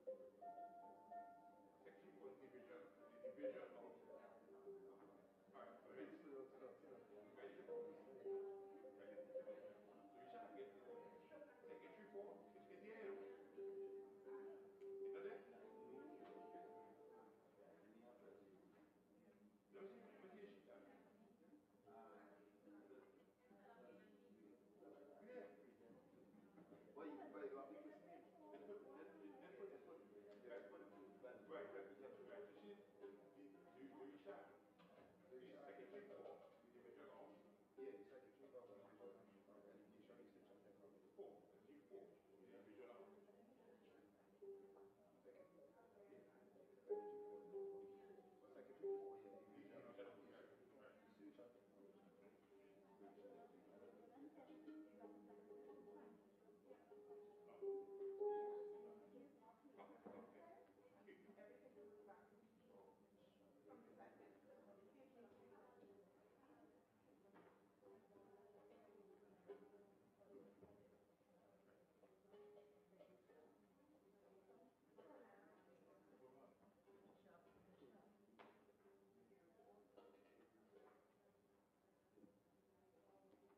Section 4 division, the division of. Alright, so ready? Ready? Ready? So you shall get secretary 4, it's get there. Is that it? Let me see the sheet. Yeah. Well, you can buy it off the Let's put it. Right. So she's the shot. The secretary 4, the division of. Yeah, the secretary of the division of 4, the 4, the division of. Secretary 4, yeah, the division of.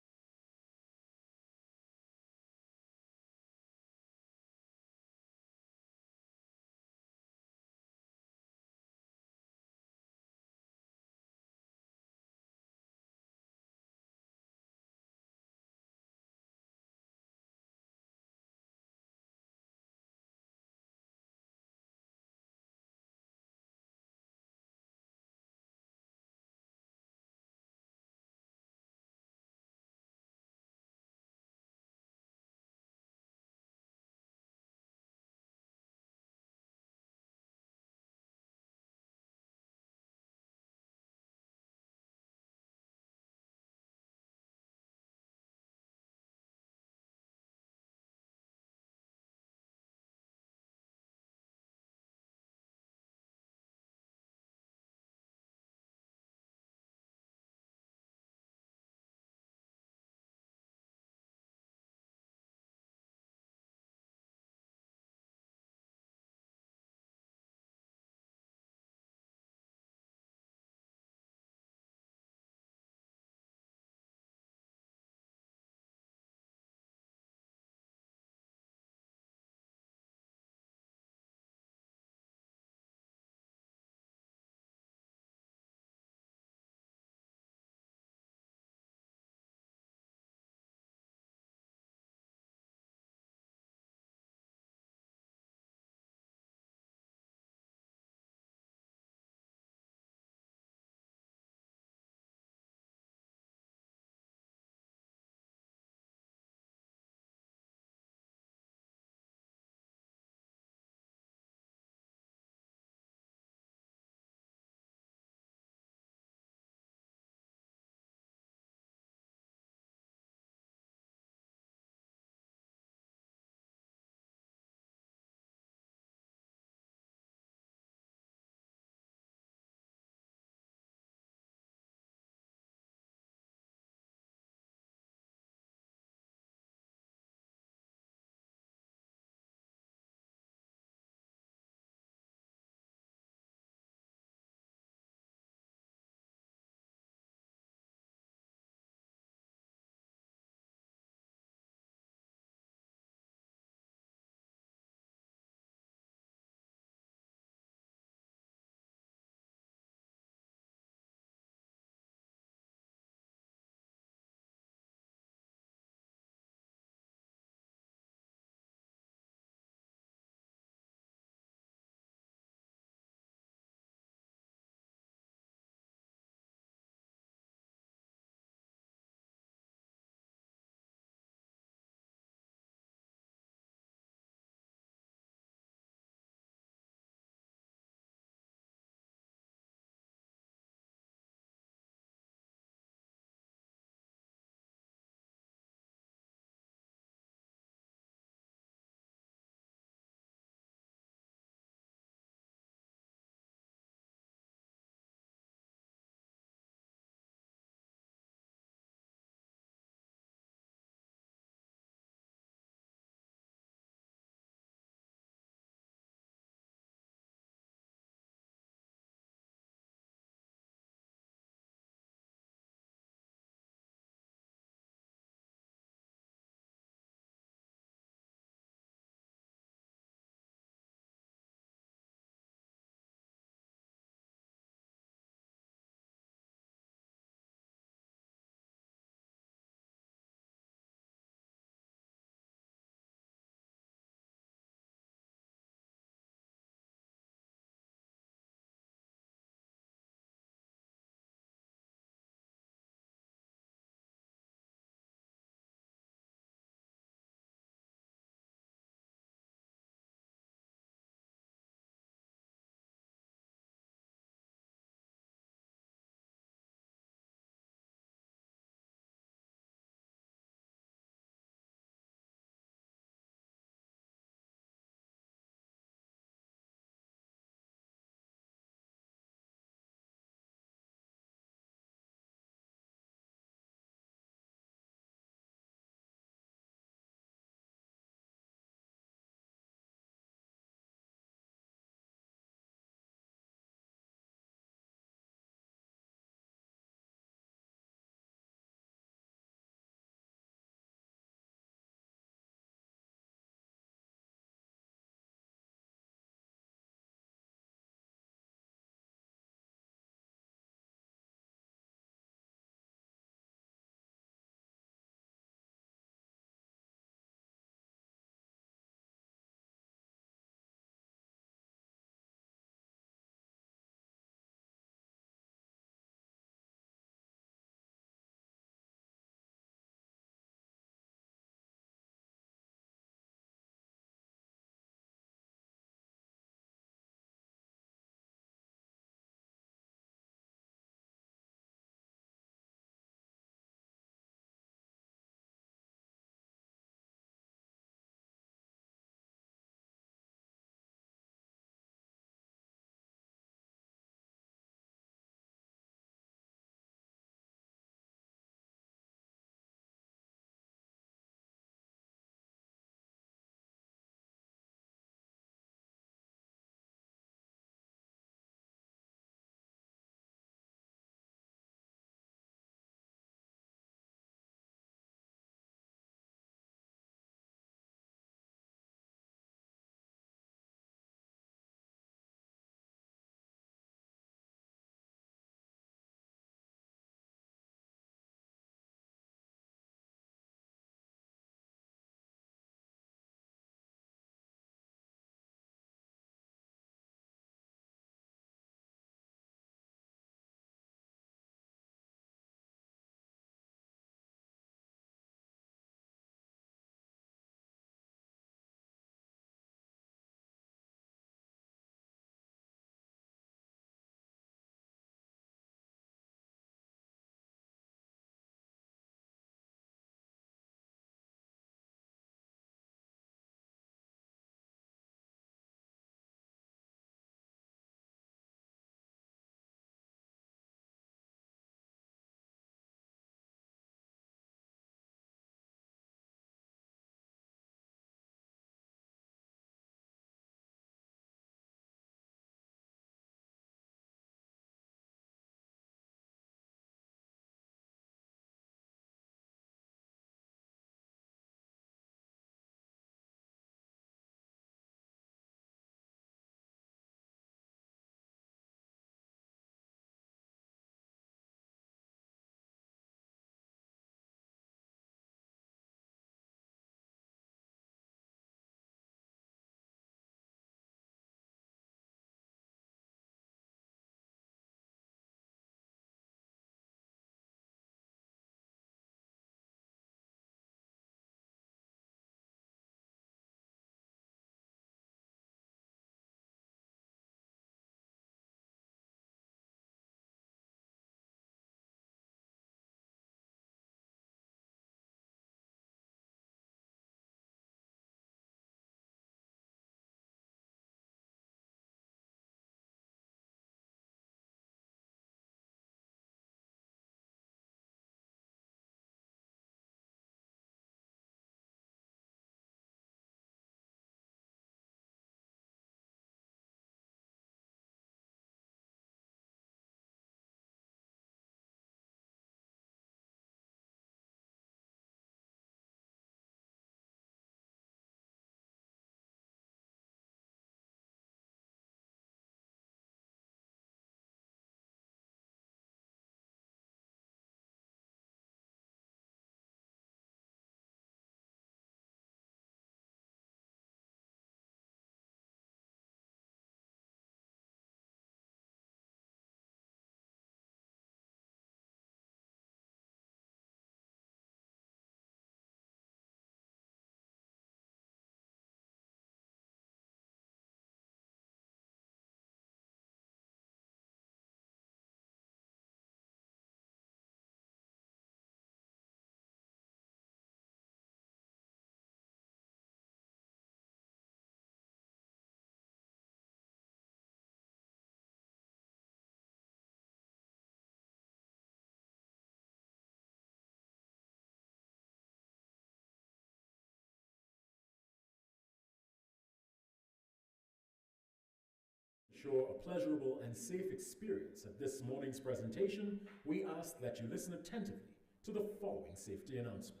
ensure a pleasurable and safe experience at this morning's presentation, we ask that you listen attentively to the following safety announcement.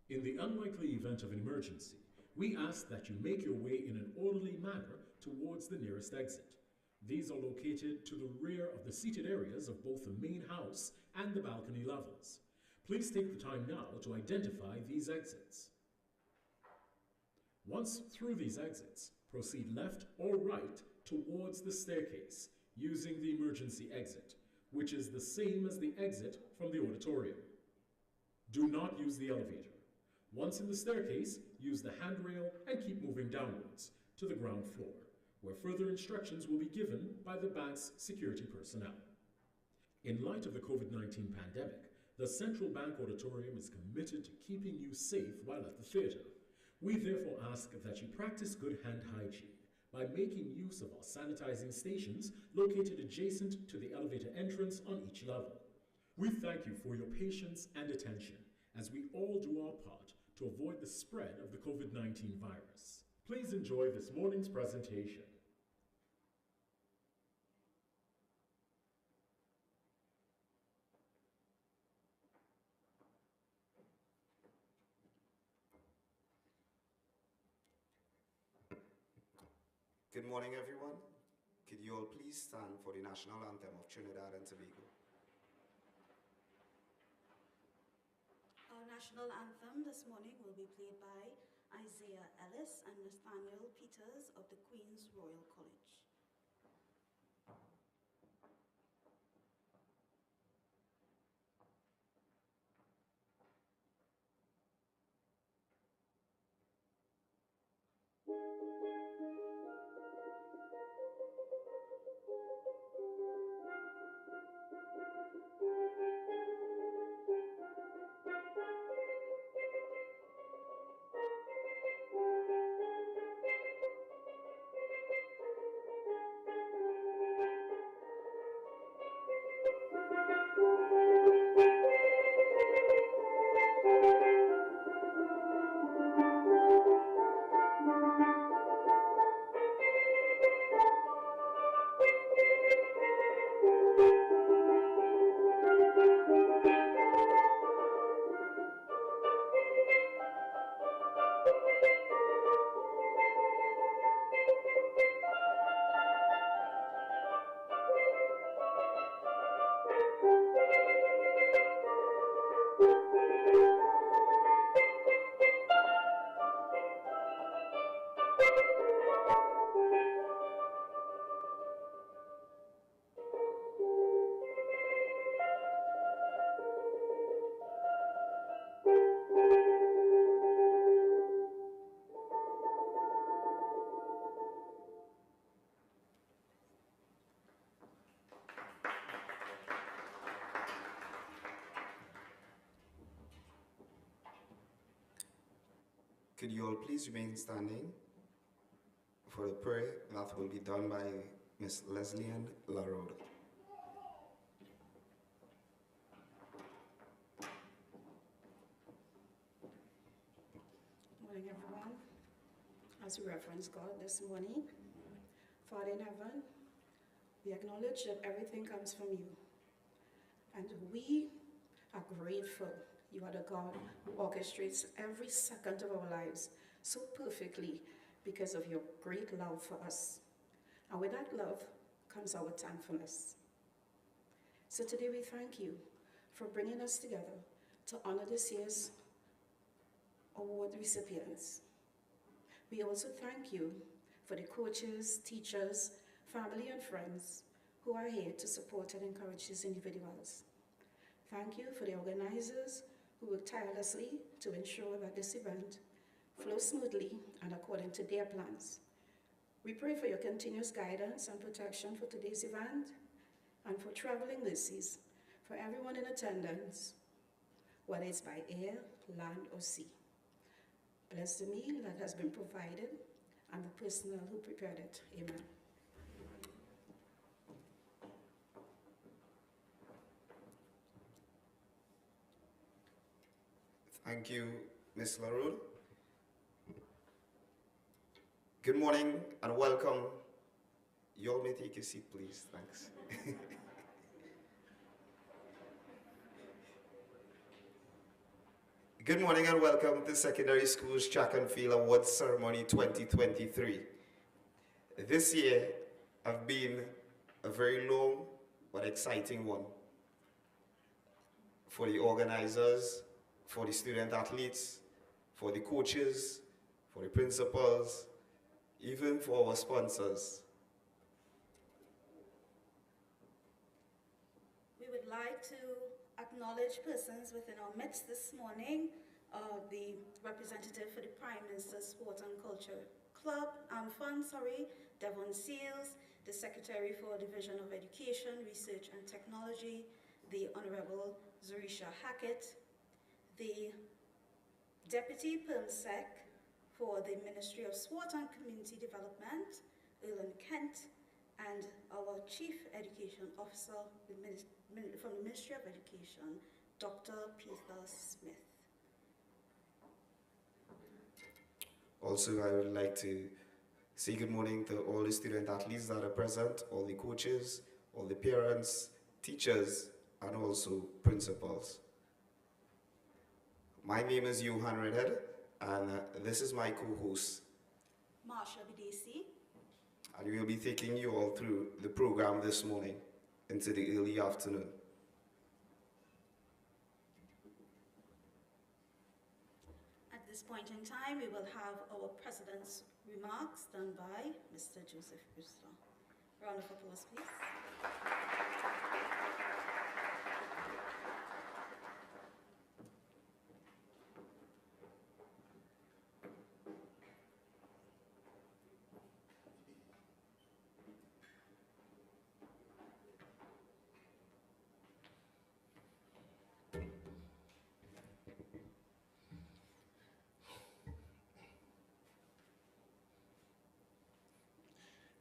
In the unlikely event of an emergency, we ask that you make your way in an orderly manner towards the nearest exit. These are located to the rear of the seated areas of both the main house and the balcony levels. Please take the time now to identify these exits. Once through these exits, proceed left or right towards the staircase using the emergency exit, which is the same as the exit from the auditorium. Do not use the elevator. Once in the staircase, use the handrail and keep moving downwards to the ground floor, where further instructions will be given by the bank's security personnel. In light of the COVID-19 pandemic, the Central Bank Auditorium is committed to keeping you safe while at the theatre. We therefore ask that you practice good hand hygiene by making use of our sanitizing stations located adjacent to the elevator entrance on each level. We thank you for your patience and attention as we all do our part to avoid the spread of the COVID-19 virus. Please enjoy this morning's presentation. Good morning, everyone. Could you all please stand for the national anthem of Trinidad and Tobago? Our national anthem this morning will be played by Isaiah Ellis and Nathaniel Peters of the Queen's Royal College. Could you all please remain standing for the prayer that will be done by Ms. Leslie-Ann Larode. Good morning, everyone. As we reference God this morning, Father in heaven, we acknowledge that everything comes from you. And we are grateful you are the God who orchestrates every second of our lives so perfectly because of your great love for us. And with that love comes our thankfulness. So today we thank you for bringing us together to honor this year's award recipients. We also thank you for the coaches, teachers, family and friends who are here to support and encourage these individuals. Thank you for the organizers who work tirelessly to ensure that this event flows smoothly and according to their plans. We pray for your continuous guidance and protection for today's event and for traveling mercies for everyone in attendance, whether it's by air, land, or sea. Bless the meal that has been provided and the personnel who prepared it. Amen. Thank you, Ms. LaRue. Good morning and welcome, You all may take your seat, please. Thanks. Good morning and welcome to Secondary Schools Track and Field Awards Ceremony 2023. This year has been a very long but exciting one for the organizers, for the student athletes, for the coaches, for the principals, even for our sponsors. We would like to acknowledge persons within our midst this morning, the representative for the Prime Minister's Sport and Culture Fund, Devon Seals, the Secretary for Division of Education, Research and Technology, the Honorable Zurisha Hackett, the Deputy PermSec for the Ministry of Sport and Community Development, Erland Kent, and our Chief Education Officer from the Ministry of Education, Dr. Peter Smith. Also, I would like to say good morning to all the student athletes that are present, all the coaches, all the parents, teachers, and also principals. My name is Johan Redhead, and this is my co-host, Marsha Bidesi. And we will be taking you all through the program this morning into the early afternoon. At this point in time, we will have our President's remarks done by Mr. Joseph Brewster. Round of applause, please.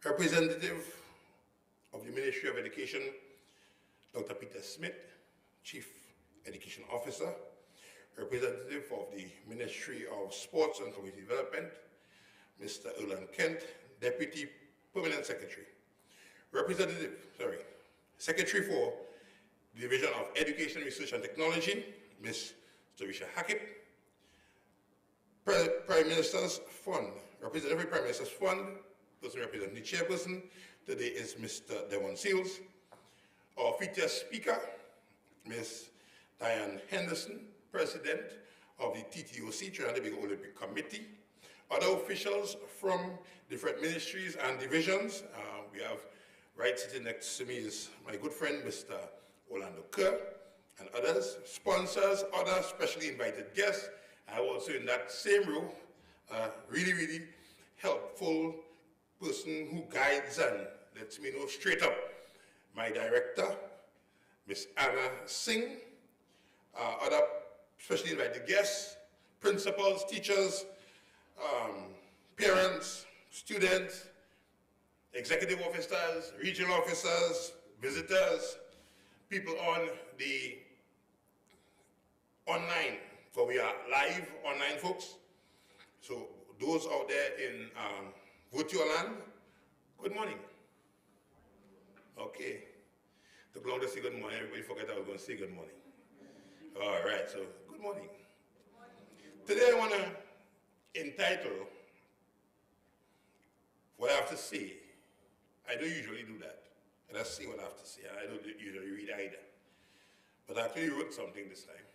Representative of the Ministry of Education, Dr. Peter Smith, Chief Education Officer, Representative of the Ministry of Sports and Community Development, Mr. Erland Kent, Deputy Permanent Secretary, Secretary for the Division of Education, Research and Technology, Ms. Zurisha Hackett, Prime Minister's Fund, Representative Prime Minister's Fund, person representing the chairperson today is Mr. Devon Seals. Our featured speaker, Ms. Diane Henderson, President of the TTOC, Trinidad Tobago Olympic Committee. Other officials from different ministries and divisions. We have right sitting next to me is my good friend, Mr. Orlando Kerr, and others. Sponsors, other specially invited guests. I also in that same row, really helpful person who guides and lets me know straight up. My director, Ms. Anna Singh, other specially invited guests, principals, teachers, parents, students, executive officers, regional officers, visitors, people on the online, for we are live online folks. So those out there in virtual land, good morning. Okay. Took long to say good morning. Everybody forgot I was going to say good morning. All right, so good morning. Today I want to entitle what I have to say. I don't usually do that. I just say what I have to say. I don't usually read either. But I actually wrote something this time.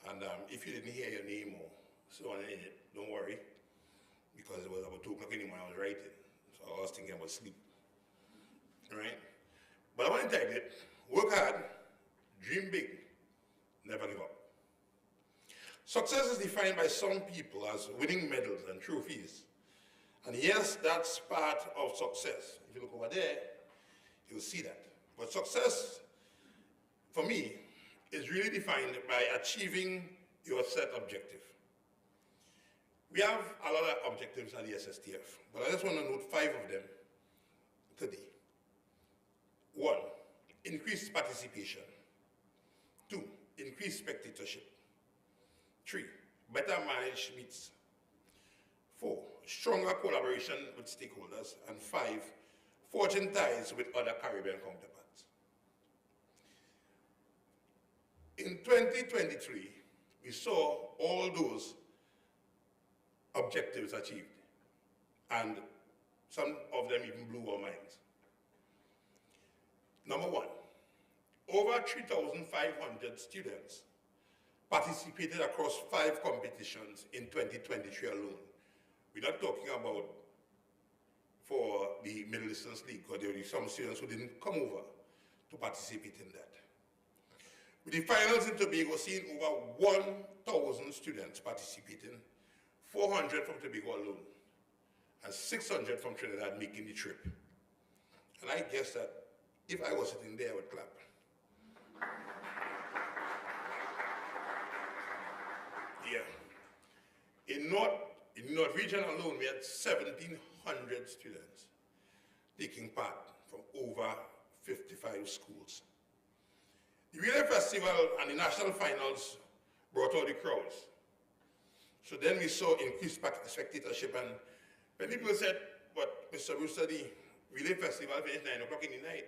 And if you didn't hear your name or so on in it, don't worry. Because it was about 2 o'clock in the morning I was writing. So I was thinking about sleep. Right? But I want to entitle it, Work Hard, Dream Big, Never Give Up. Success is defined by some people as winning medals and trophies. And yes, that's part of success. If you look over there, you'll see that. But success, for me, is really defined by achieving your set objective. We have a lot of objectives at the SSTF, but I just want to note 5 of them today. 1, increased participation. 2, increased spectatorship. 3, better managed meets. 4, stronger collaboration with stakeholders. And 5, forging ties with other Caribbean counterparts. In 2023, we saw all those objectives achieved, and some of them even blew our minds. Number one, over 3,500 students participated across 5 competitions in 2023 alone. We're not talking about for the Middle Distance League, because there were some students who didn't come over to participate in that. With the finals in Tobago seeing over 1,000 students participating, 400 from Tobago alone, and 600 from Trinidad making the trip. And I guess that if I was sitting there, I would clap. Yeah. In North Region alone, we had 1,700 students taking part from over 55 schools. The Relay Festival and the national finals brought out the crowds. So then we saw increased spectatorship, and when people said, but Mr. Brewster, the Relay Festival finished 9 o'clock in the night.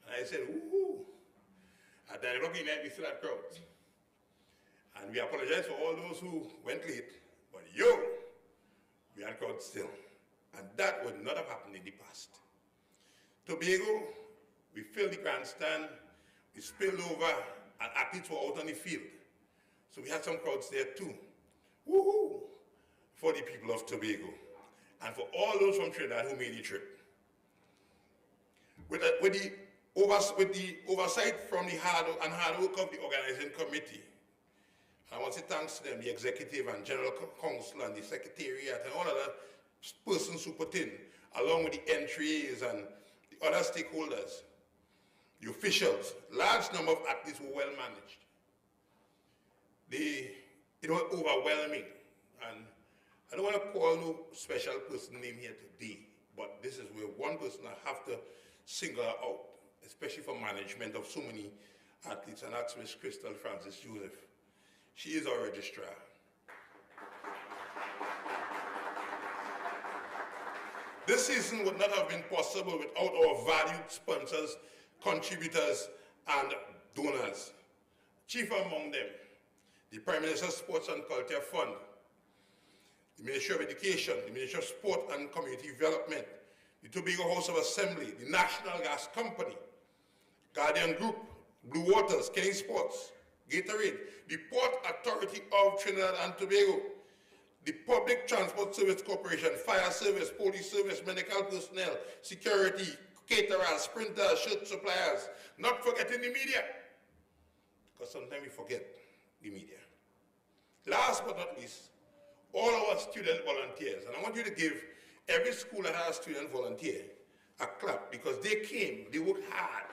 And I said, woohoo. At 9 o'clock in the night, we still had crowds. And we apologize for all those who went late, but we had crowds still. And that would not have happened in the past. Tobago, we filled the grandstand, we spilled over, and athletes were out on the field. So we had some crowds there too. Woohoo! For the people of Tobago. And for all those from Trinidad who made the trip. With the oversight from the hard work of the organizing committee, I want to say thanks to them, the executive and general council and the secretariat and all other persons who put in, along with the entries and the other stakeholders, the officials. Large number of athletes were well managed. It was overwhelming, and I don't want to call no special person name here today, but this is where one person I have to single her out, especially for management of so many athletes, and that's Miss Crystal Francis Joseph. She is our registrar. This season would not have been possible without our valued sponsors, contributors, and donors. Chief among them, the Prime Minister's Sports and Culture Fund, the Ministry of Education, the Ministry of Sport and Community Development, the Tobago House of Assembly, the National Gas Company, Guardian Group, Blue Waters, Kenny Sports, Gatorade, the Port Authority of Trinidad and Tobago, the Public Transport Service Corporation, Fire Service, Police Service, medical personnel, security, caterers, printers, shirt suppliers, not forgetting the media, because sometimes we forget the media. Last but not least, all our student volunteers, and I want you to give every school that has a student volunteer a clap, because they came, they worked hard.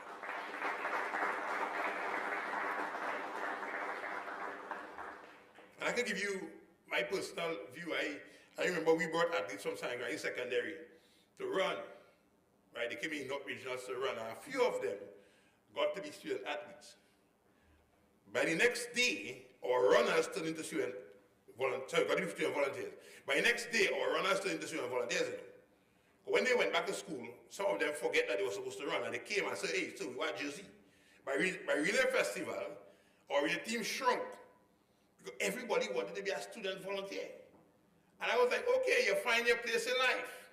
And I can give you my personal view. I remember we brought athletes from Sangray Secondary to run, right? They came in North Regionals to run, and a few of them got to be student athletes. By the next day, our runners turned into student volunteers. By the next day, our runners turned into student volunteers. When they went back to school, some of them forget that they were supposed to run, and they came and said, hey, so we want jersey. By Relay Festival, our relay team shrunk, because everybody wanted to be a student volunteer. And I was like, okay, you find your place in life.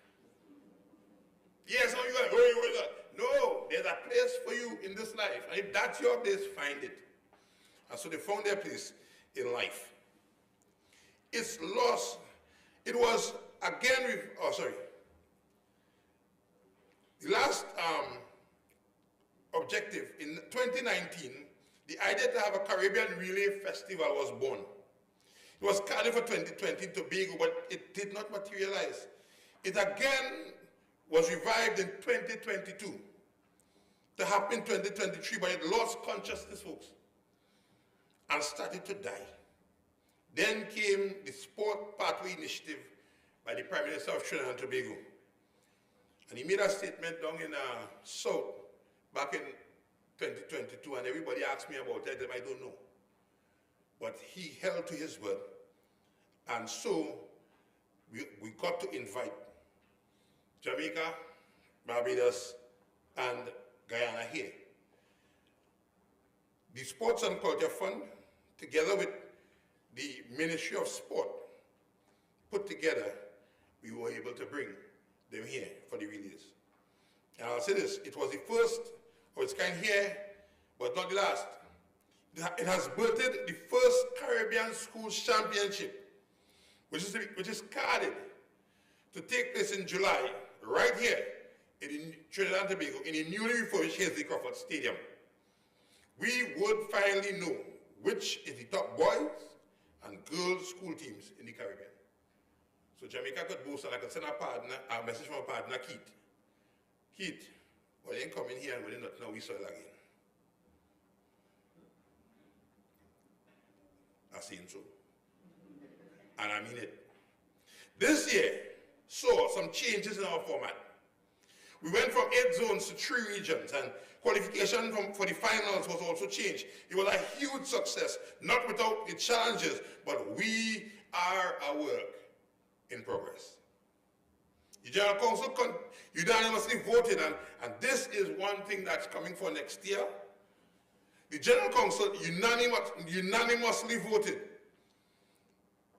Yes, some of you are like, oh, no, there's a place for you in this life. And if that's your place, find it. And so they found their place in life. It's lost. It was again, the last objective in 2019, the idea to have a Caribbean Relay Festival was born. It was scheduled for 2020 in Tobago, but it did not materialize. It again was revived in 2022 to happen in 2023, but it lost consciousness, folks, and started to die. Then came the Sport Pathway Initiative by the Prime Minister of Trinidad and Tobago. And he made a statement down in South back in 2022, and everybody asked me about it, I don't know. But he held to his word. And so we got to invite Jamaica, Barbados, and Guyana here. The Sports and Culture Fund, together with the Ministry of Sport, put together, we were able to bring them here for the relays. And I'll say this, it was the first of its kind here, but not the last. It has birthed the first Caribbean Schools Championship, which is carded to take place in July, right here in Trinidad and Tobago, in a newly refurbished Hazley Crawford Stadium. We would finally know which is the top boys and girls school teams in the Caribbean. So Jamaica could boast, and I could send a message from a partner, Keith. Keith, well, you ain't coming here and we're not know we saw it again. I seen so. And I mean it. This year saw some changes in our format. We went from 8 zones to 3 regions, and qualification for the finals was also changed. It was a huge success, not without the challenges, but we are a work in progress. The General Council unanimously voted, and this is one thing that's coming for next year. The General Council unanimously voted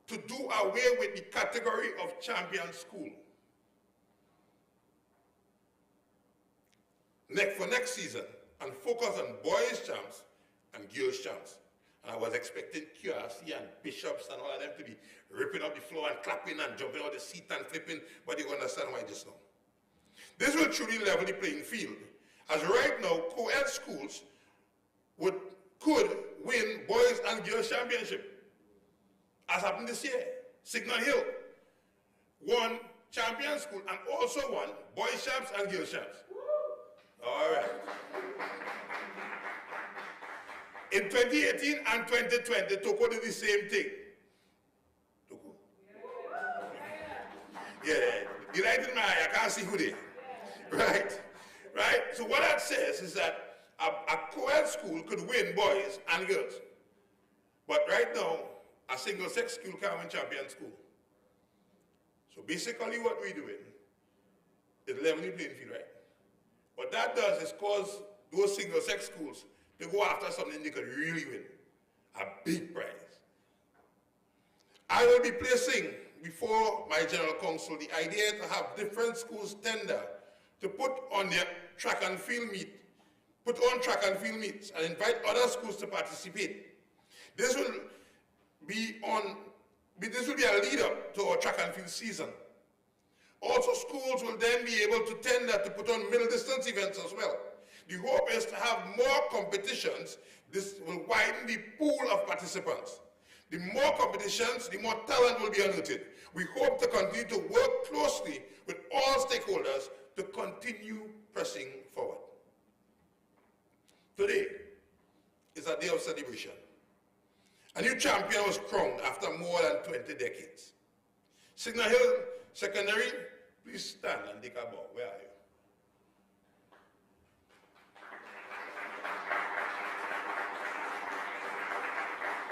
to do away with the category of champion school. For next season, and focus on boys champs and girls champs. And I was expecting QRC and bishops and all of them to be ripping up the floor and clapping and jumping out the seat and flipping, but you understand why just now. This will truly level the playing field, as right now, co-ed schools could win boys and girls championship, as happened this year. Signal Hill won champion school and also won boys champs and girls champs. All right. In 2018 and 2020, Toko did the same thing. Toko? Yeah, the right in my eye, I can't see who they are. Right? Right? So what that says is that a co-ed school could win boys and girls. But right now, a single-sex school can't win champion school. So basically what we're doing is leveling the playing field, right? What that does is cause those single-sex schools to go after something they could really win, a big prize. I will be placing before my General Council the idea to have different schools tender to put on track and field meets and invite other schools to participate. This will be a lead up to our track and field season. Also, schools will then be able to tender to put on middle distance events as well. The hope is to have more competitions. This will widen the pool of participants. The more competitions, the more talent will be unearthed. We hope to continue to work closely with all stakeholders to continue pressing forward. Today is a day of celebration. A new champion was crowned after more than 20 decades. Signal Hill Secondary, please stand and take a bow. Where are you?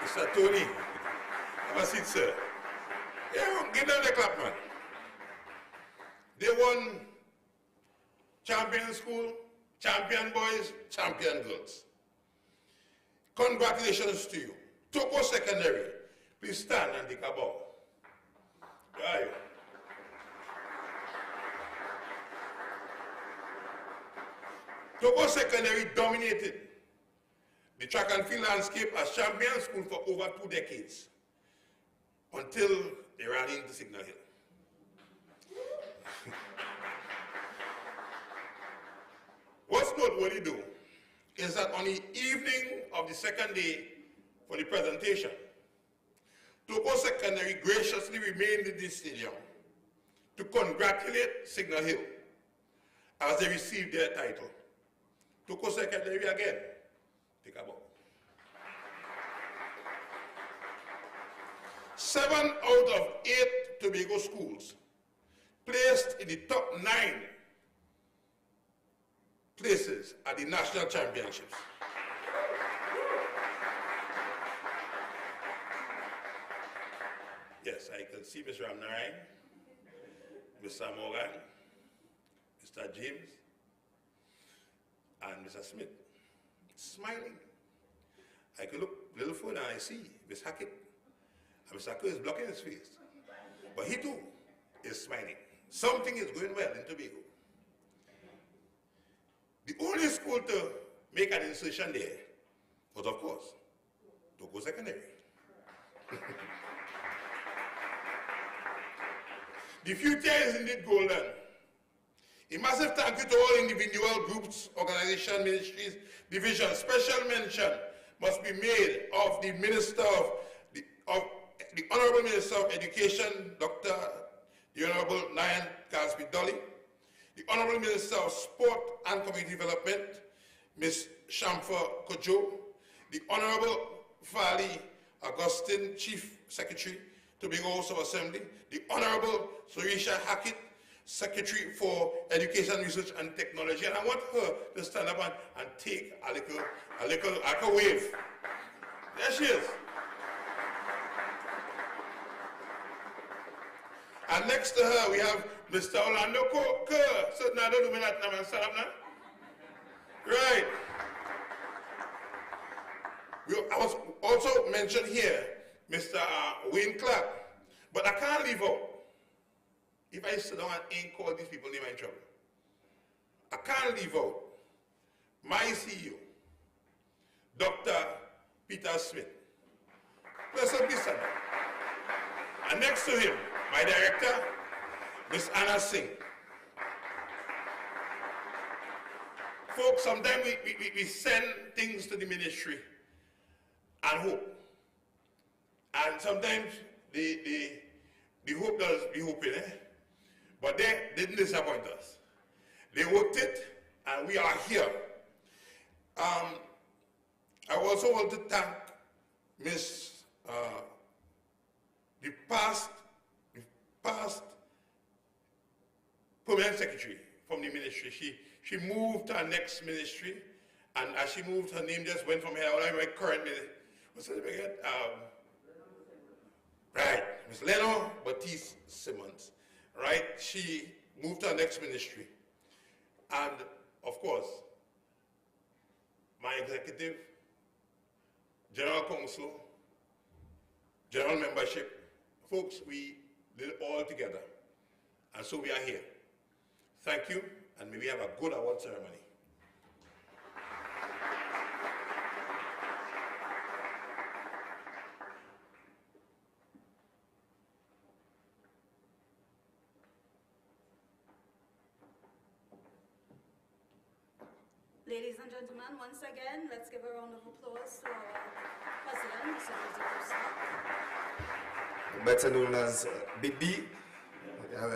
Mr. Tony, have a seat, sir. Yeah, give them the clap, man. They won champion school, champion boys, champion girls. Congratulations to you. Toko Secondary, please stand and take a bow. Where are you? Toko Secondary dominated the track and field landscape as champion school for over 2 decades, until they ran into Signal Hill. What's noteworthy though is that on the evening of the second day for the presentation, Toko Secondary graciously remained in the stadium to congratulate Signal Hill as they received their title. Toko Secondary again, take a bow. 7 out of 8 Tobago schools placed in the top 9 places at the national championships. Yes, I can see Mr. Ramnarayan, Mr. Morgan, Mr. James, and Mr. Smith, smiling. I could look a little further and I see Miss Hackett, and Mr. Kerr is blocking his face. But he too is smiling. Something is going well in Tobago. The only school to make an insertion there was, of course, Togo Secondary. The future is indeed golden. A massive thank you to all individual groups, organizations, ministries, divisions. Special mention must be made of the the Honorable Minister of Education, Dr. the Honorable Nyan Casby Dolly, the Honorable Minister of Sport and Community Development, Ms. Shamfa Kojo, the Honorable Fali Augustine, Chief Secretary, Tobago House of Assembly, the Honorable Sorisha Hackett, Secretary for Education, Research and Technology, and I want her to stand up and take a little wave. There she is. And next to her, we have Mr. Orlando Kerr. So now don't do me that now, stand up now. Right. I was also mentioned here, Mr. Wayne Clark. But I can't leave out. If I sit down and ain't call these people, I'm in trouble. I can't leave out my CEO, Dr. Peter Smith. Please stand up. And next to him, my director, Ms. Anna Singh. Folks, sometimes we send things to the ministry and hope. And sometimes the hope does be hoping, eh? But they didn't disappoint us. They worked it, and we are here. I also want to thank the past permanent secretary from the ministry. She moved to her next ministry, and as she moved, her name just went from here. My current ministry. What's her name again? Right, Ms. Leno Batiste Simmons. Right, she moved to her next ministry. And of course, my executive, general counsel, general membership, folks, we did it all together. And so we are here. Thank you, and may we have a good award ceremony. Ladies and gentlemen, once again, let's give a round of applause to our president, Mr. Joseph. Better known as Big B.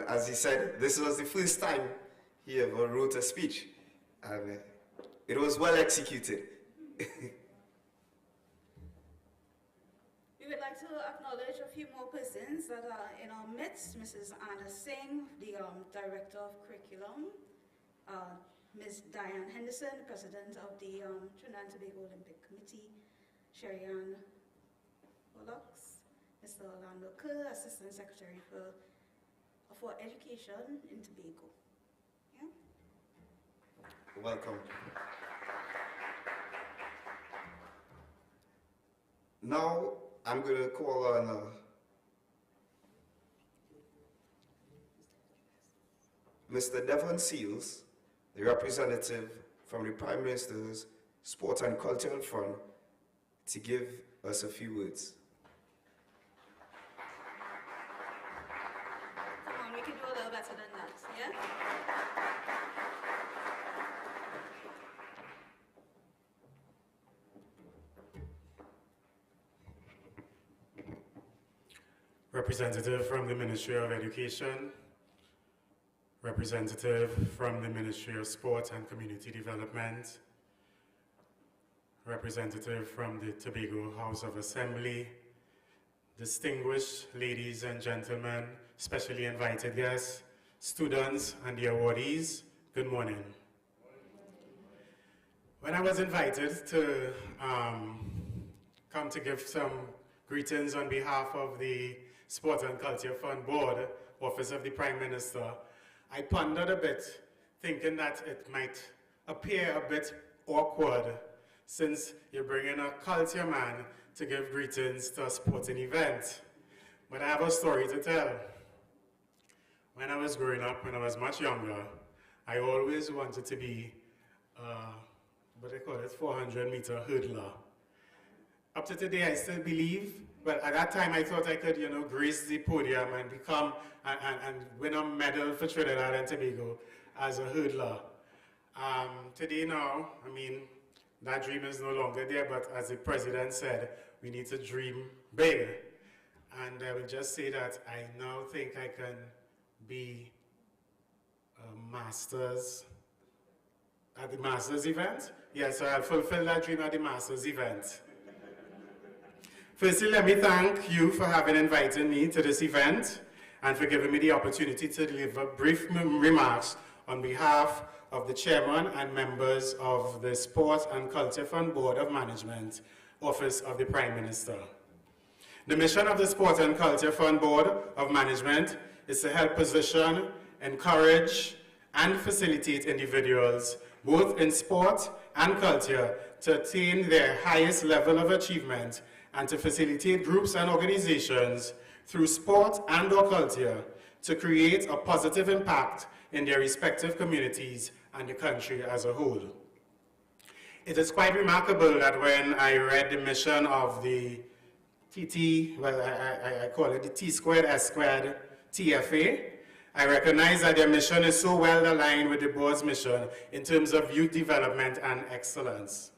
As he said, this was the first time he ever wrote a speech, and it was well executed. We would like to acknowledge a few more persons that are in our midst. Mrs. Anna Singh, the Director of Curriculum, Ms. Diane Henderson, President of the Trinidad and Tobago Olympic Committee, Sherry Ann Bullox, Mr. Orlando Kerr, Assistant Secretary for Education in Tobago. Yeah? Welcome. Now I'm going to call on Mr. Devon Seals, the representative from the Prime Minister's Sport and Cultural Fund, to give us a few words. Come on, we can do a little better than that, yeah? Representative from the Ministry of Education, representative from the Ministry of Sport and Community Development, representative from the Tobago House of Assembly, distinguished ladies and gentlemen, specially invited guests, students and the awardees, good morning. When I was invited to come to give some greetings on behalf of the Sport and Culture Fund Board, Office of the Prime Minister, I pondered a bit thinking that it might appear a bit awkward since you're bringing a culture man to give greetings to a sporting event. But I have a story to tell. When I was growing up, when I was much younger, I always wanted to be, what they call it, 400-meter hurdler. Up to today, I still believe, but at that time I thought I could, grace the podium and become, and win a medal for Trinidad and Tobago as a hurdler. Today now, I mean, that dream is no longer there, but as the president said, we need to dream big. And I will just say that I now think I can be a Masters at the Masters event. Yes, so I'll fulfill that dream at the Masters event. Firstly, let me thank you for having invited me to this event and for giving me the opportunity to deliver brief remarks on behalf of the chairman and members of the Sport and Culture Fund Board of Management, Office of the Prime Minister. The mission of the Sport and Culture Fund Board of Management is to help position, encourage, and facilitate individuals, both in sport and culture, to attain their highest level of achievement and to facilitate groups and organizations through sport and/or culture to create a positive impact in their respective communities and the country as a whole. It is quite remarkable that when I read the mission of the I call it the T-squared, S-squared TFA, I recognize that their mission is so well aligned with the board's mission in terms of youth development and excellence.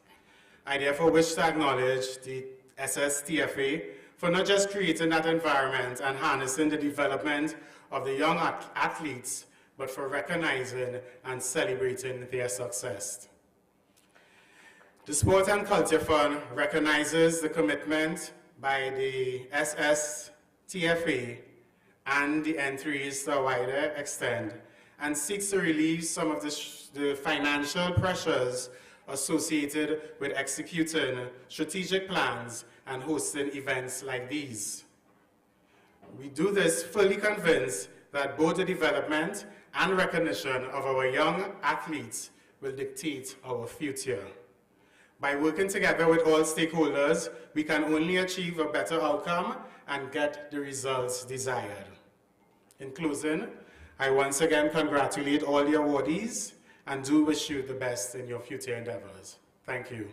I therefore wish to acknowledge the SSTFA for not just creating that environment and harnessing the development of the young athletes, but for recognizing and celebrating their success. The Sport and Culture Fund recognizes the commitment by the SSTFA and the entries to a wider extent and seeks to relieve some of the financial pressures associated with executing strategic plans and hosting events like these. We do this fully convinced that both the development and recognition of our young athletes will dictate our future. By working together with all stakeholders, we can only achieve a better outcome and get the results desired. In closing, I once again congratulate all the awardees and do wish you the best in your future endeavors. Thank you.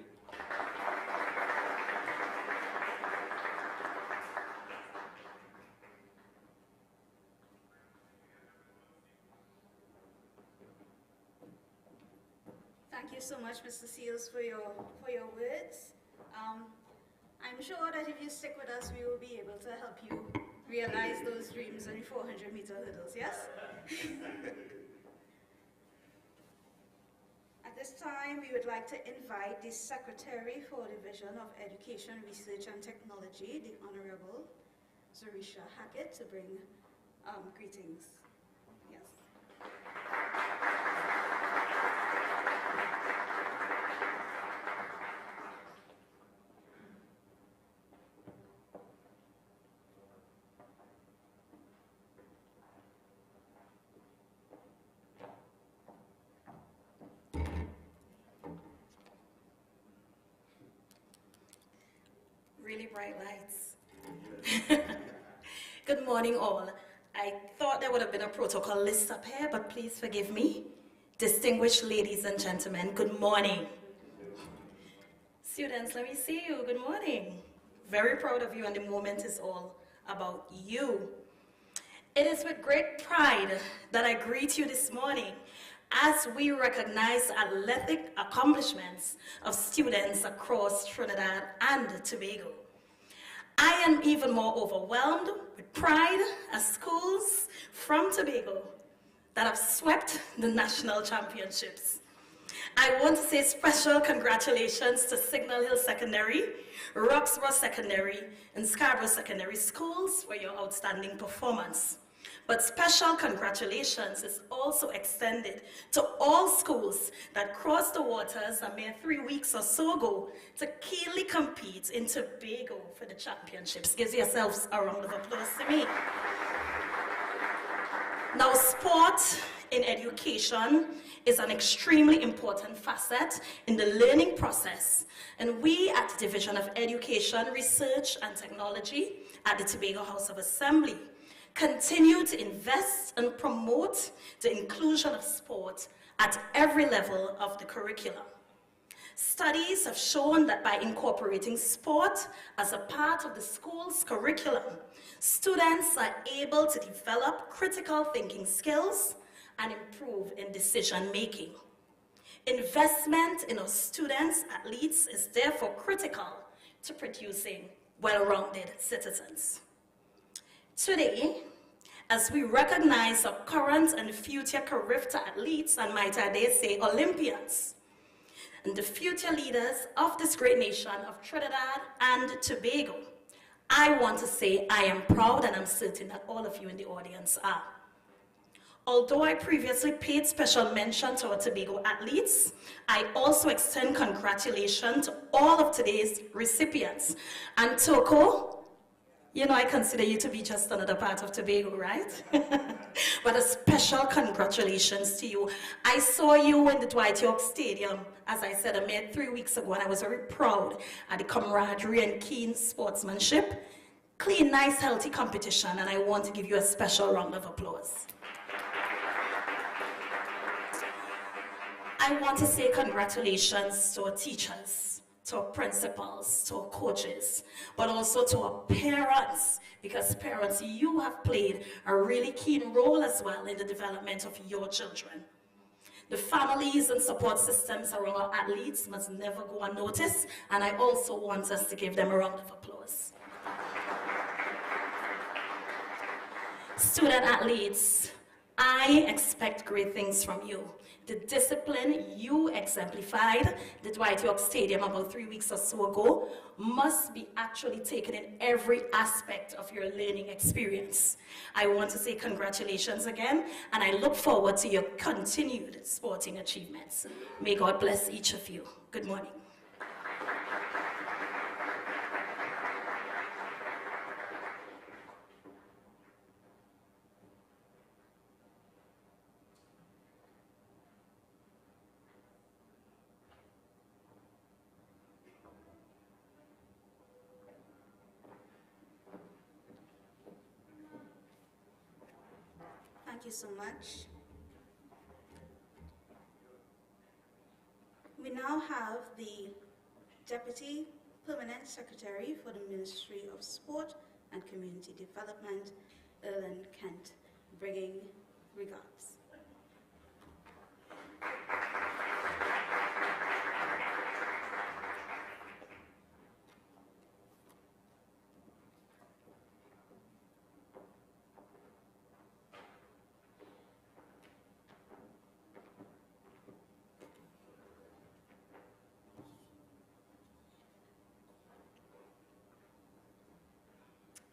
Thank you so much, Mr. Seals, for your words. I'm sure that if you stick with us, we will be able to help you realize those dreams on the 400-meter hurdles, yes? At this time, we would like to invite the Secretary for Division of Education, Research and Technology, the Honorable Zarisha Hackett, to bring greetings. Yes. Really bright lights. Good morning, all. I thought there would have been a protocol list up here, but please forgive me. Distinguished ladies and gentlemen, good morning. Students, let me see you. Good morning. Very proud of you, and the moment is all about you. It is with great pride that I greet you this morning as we recognize athletic accomplishments of students across Trinidad and Tobago. I am even more overwhelmed with pride as schools from Tobago that have swept the national championships. I want to say special congratulations to Signal Hill Secondary, Roxborough Secondary, and Scarborough Secondary Schools for your outstanding performance. But special congratulations is also extended to all schools that crossed the waters a mere 3 weeks or so ago to keenly compete in Tobago for the championships. Give yourselves a round of applause to me. Now, sport in education is an extremely important facet in the learning process. And we at the Division of Education, Research and Technology at the Tobago House of Assembly continue to invest and promote the inclusion of sport at every level of the curriculum. Studies have shown that by incorporating sport as a part of the school's curriculum, students are able to develop critical thinking skills and improve in decision making. Investment in our students, athletes, is therefore critical to producing well-rounded citizens. Today, as we recognize our current and future Carifta athletes, and might I dare say Olympians, and the future leaders of this great nation of Trinidad and Tobago, I want to say I am proud, and I'm certain that all of you in the audience are. Although I previously paid special mention to our Tobago athletes, I also extend congratulations to all of today's recipients. And Toko, you know I consider you to be just another part of Tobago, right? But a special congratulations to you. I saw you in the Dwight York Stadium, as I said, a mere 3 weeks ago, and I was very proud at the camaraderie and keen sportsmanship. Clean, nice, healthy competition, and I want to give you a special round of applause. I want to say congratulations to our teachers, to our principals, to our coaches, but also to our parents, because parents, you have played a really keen role as well in the development of your children. The families and support systems around our athletes must never go unnoticed, and I also want us to give them a round of applause. Student athletes, I expect great things from you. The discipline you exemplified at Dwight York Stadium about 3 weeks or so ago must be actually taken in every aspect of your learning experience. I want to say congratulations again, and I look forward to your continued sporting achievements. May God bless each of you. Good morning. Thank you so much. We now have the Deputy Permanent Secretary for the Ministry of Sport and Community Development, Erlen Kent, bringing regards.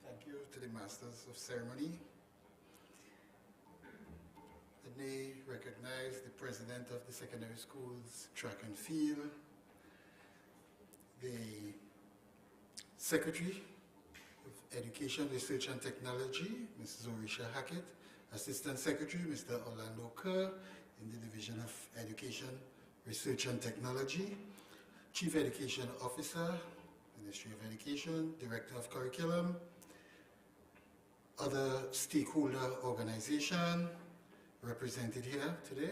Thank you to the Masters of Ceremony. Let me recognize the President of the Secondary Schools Track and Field, the Secretary of Education, Research and Technology, Mrs. Orisha Hackett, Assistant Secretary, Mr. Orlando Kerr, in the Division of Education, Research and Technology, Chief Education Officer, Ministry of Education, Director of Curriculum, other stakeholder organization represented here today.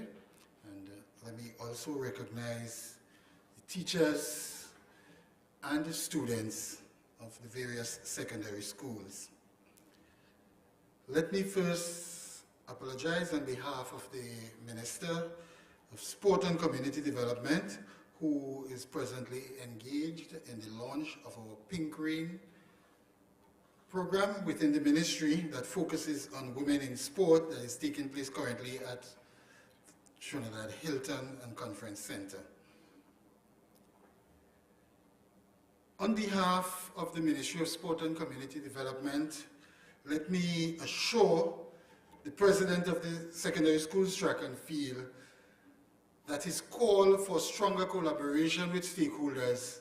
And let me also recognize the teachers and the students of the various secondary schools. Let me first apologize on behalf of the Minister of Sport and Community Development, who is presently engaged in the launch of our Pink Rain program within the ministry that focuses on women in sport that is taking place currently at Trinidad Hilton and Conference Center. On behalf of the Ministry of Sport and Community Development, let me assure the President of the Secondary Schools Track and Field that his call for stronger collaboration with stakeholders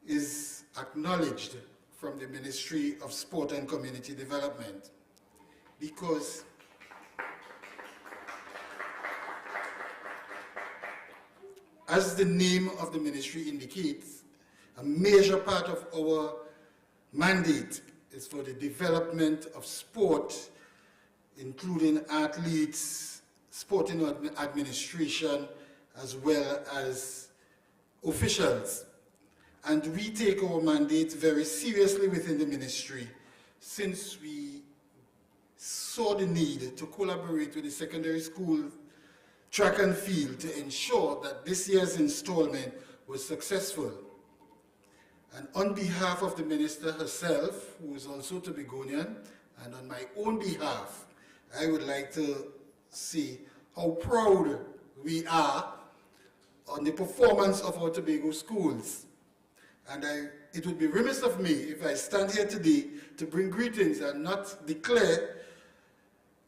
is acknowledged from the Ministry of Sport and Community Development, because As the name of the ministry indicates, a major part of our mandate is for the development of sport, including athletes, sporting administration, as well as officials. And we take our mandate very seriously within the ministry, since we saw the need to collaborate with the secondary school track and field to ensure that this year's installment was successful. And on behalf of the minister herself, who is also Tobagonian, and on my own behalf, I would like to say how proud we are on the performance of our Tobago schools. And it would be remiss of me if I stand here today to bring greetings and not declare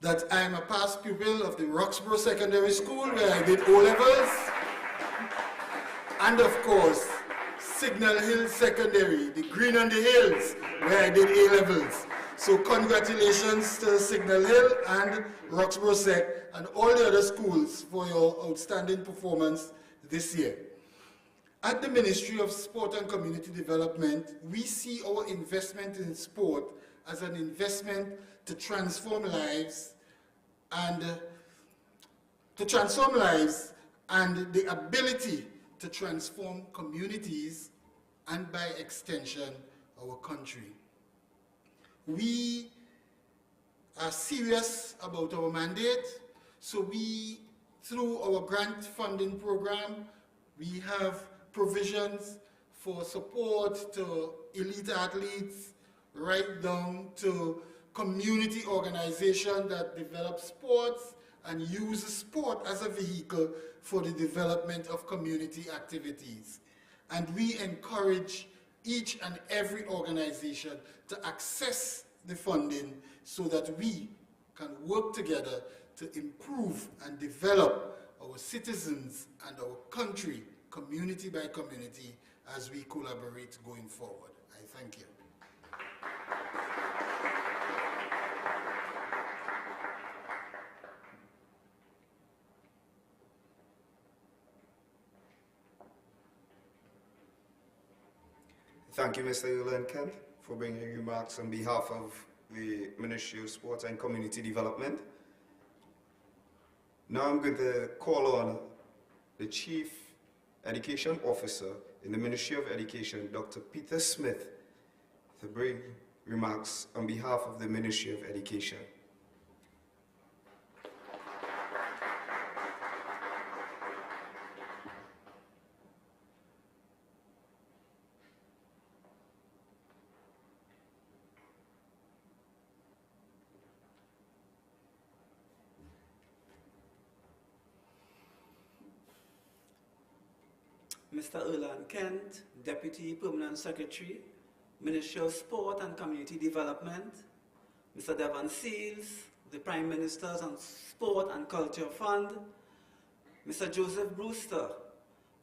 that I am a past pupil of the Roxborough Secondary School, where I did O-levels, and of course, Signal Hill Secondary, the green on the hills, where I did A-levels. So congratulations to Signal Hill and Roxborough Sec and all the other schools for your outstanding performance this year. At the Ministry of Sport and Community Development, we see our investment in sport as an investment to transform lives and the ability to transform communities and by extension our country. We are serious about our mandate, so we, through our grant funding program, we have provisions for support to elite athletes, right down to community organizations that develop sports and use sport as a vehicle for the development of community activities. And we encourage each and every organization to access the funding so that we can work together to improve and develop our citizens and our country, community by community, as we collaborate going forward. I thank you. Thank you, Mr. Erland Kent, for bringing remarks on behalf of the Ministry of Sport and Community Development. Now I'm going to call on the Chief Education Officer in the Ministry of Education, Dr. Peter Smith, to bring remarks on behalf of the Ministry of Education. Mr. Erland Kent, Deputy Permanent Secretary, Ministry of Sport and Community Development, Mr. Devon Seals, the Prime Minister's on Sport and Culture Fund, Mr. Joseph Brewster,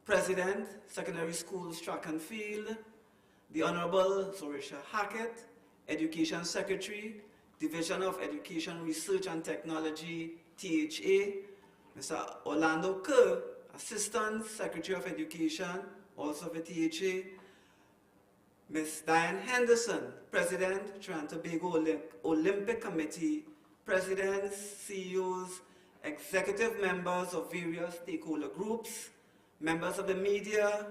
President, Secondary Schools Track and Field, the Honorable Zorisha Hackett, Education Secretary, Division of Education Research and Technology, THA, Mr. Orlando Kerr, Assistant Secretary of Education, also for THA, Ms. Diane Henderson, President, Trinidad and Tobago Olympic Committee, Presidents, CEOs, executive members of various stakeholder groups, members of the media,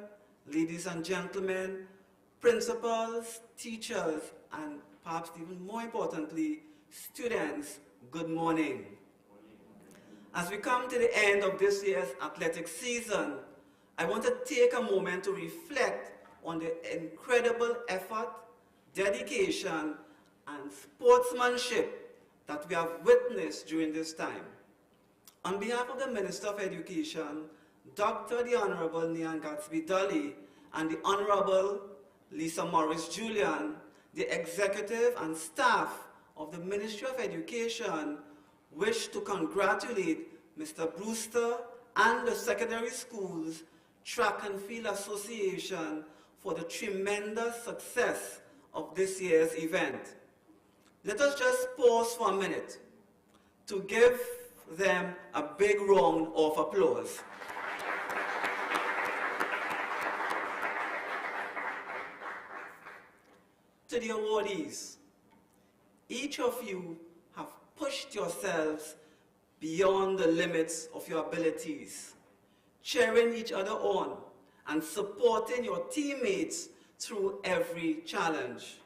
ladies and gentlemen, principals, teachers, and perhaps even more importantly, students, good morning. As we come to the end of this year's athletic season, I want to take a moment to reflect on the incredible effort, dedication, and sportsmanship that we have witnessed during this time. On behalf of the Minister of Education, Dr. the Honorable Nian Gatsby-Dully, and the Honorable Lisa Morris-Julian, the executive and staff of the Ministry of Education wish to congratulate Mr. Brewster and the Secondary Schools Track and Field Association for the tremendous success of this year's event. Let us just pause for a minute to give them a big round of applause. To the awardees, each of you have pushed yourselves beyond the limits of your abilities, cheering each other on and supporting your teammates through every challenge.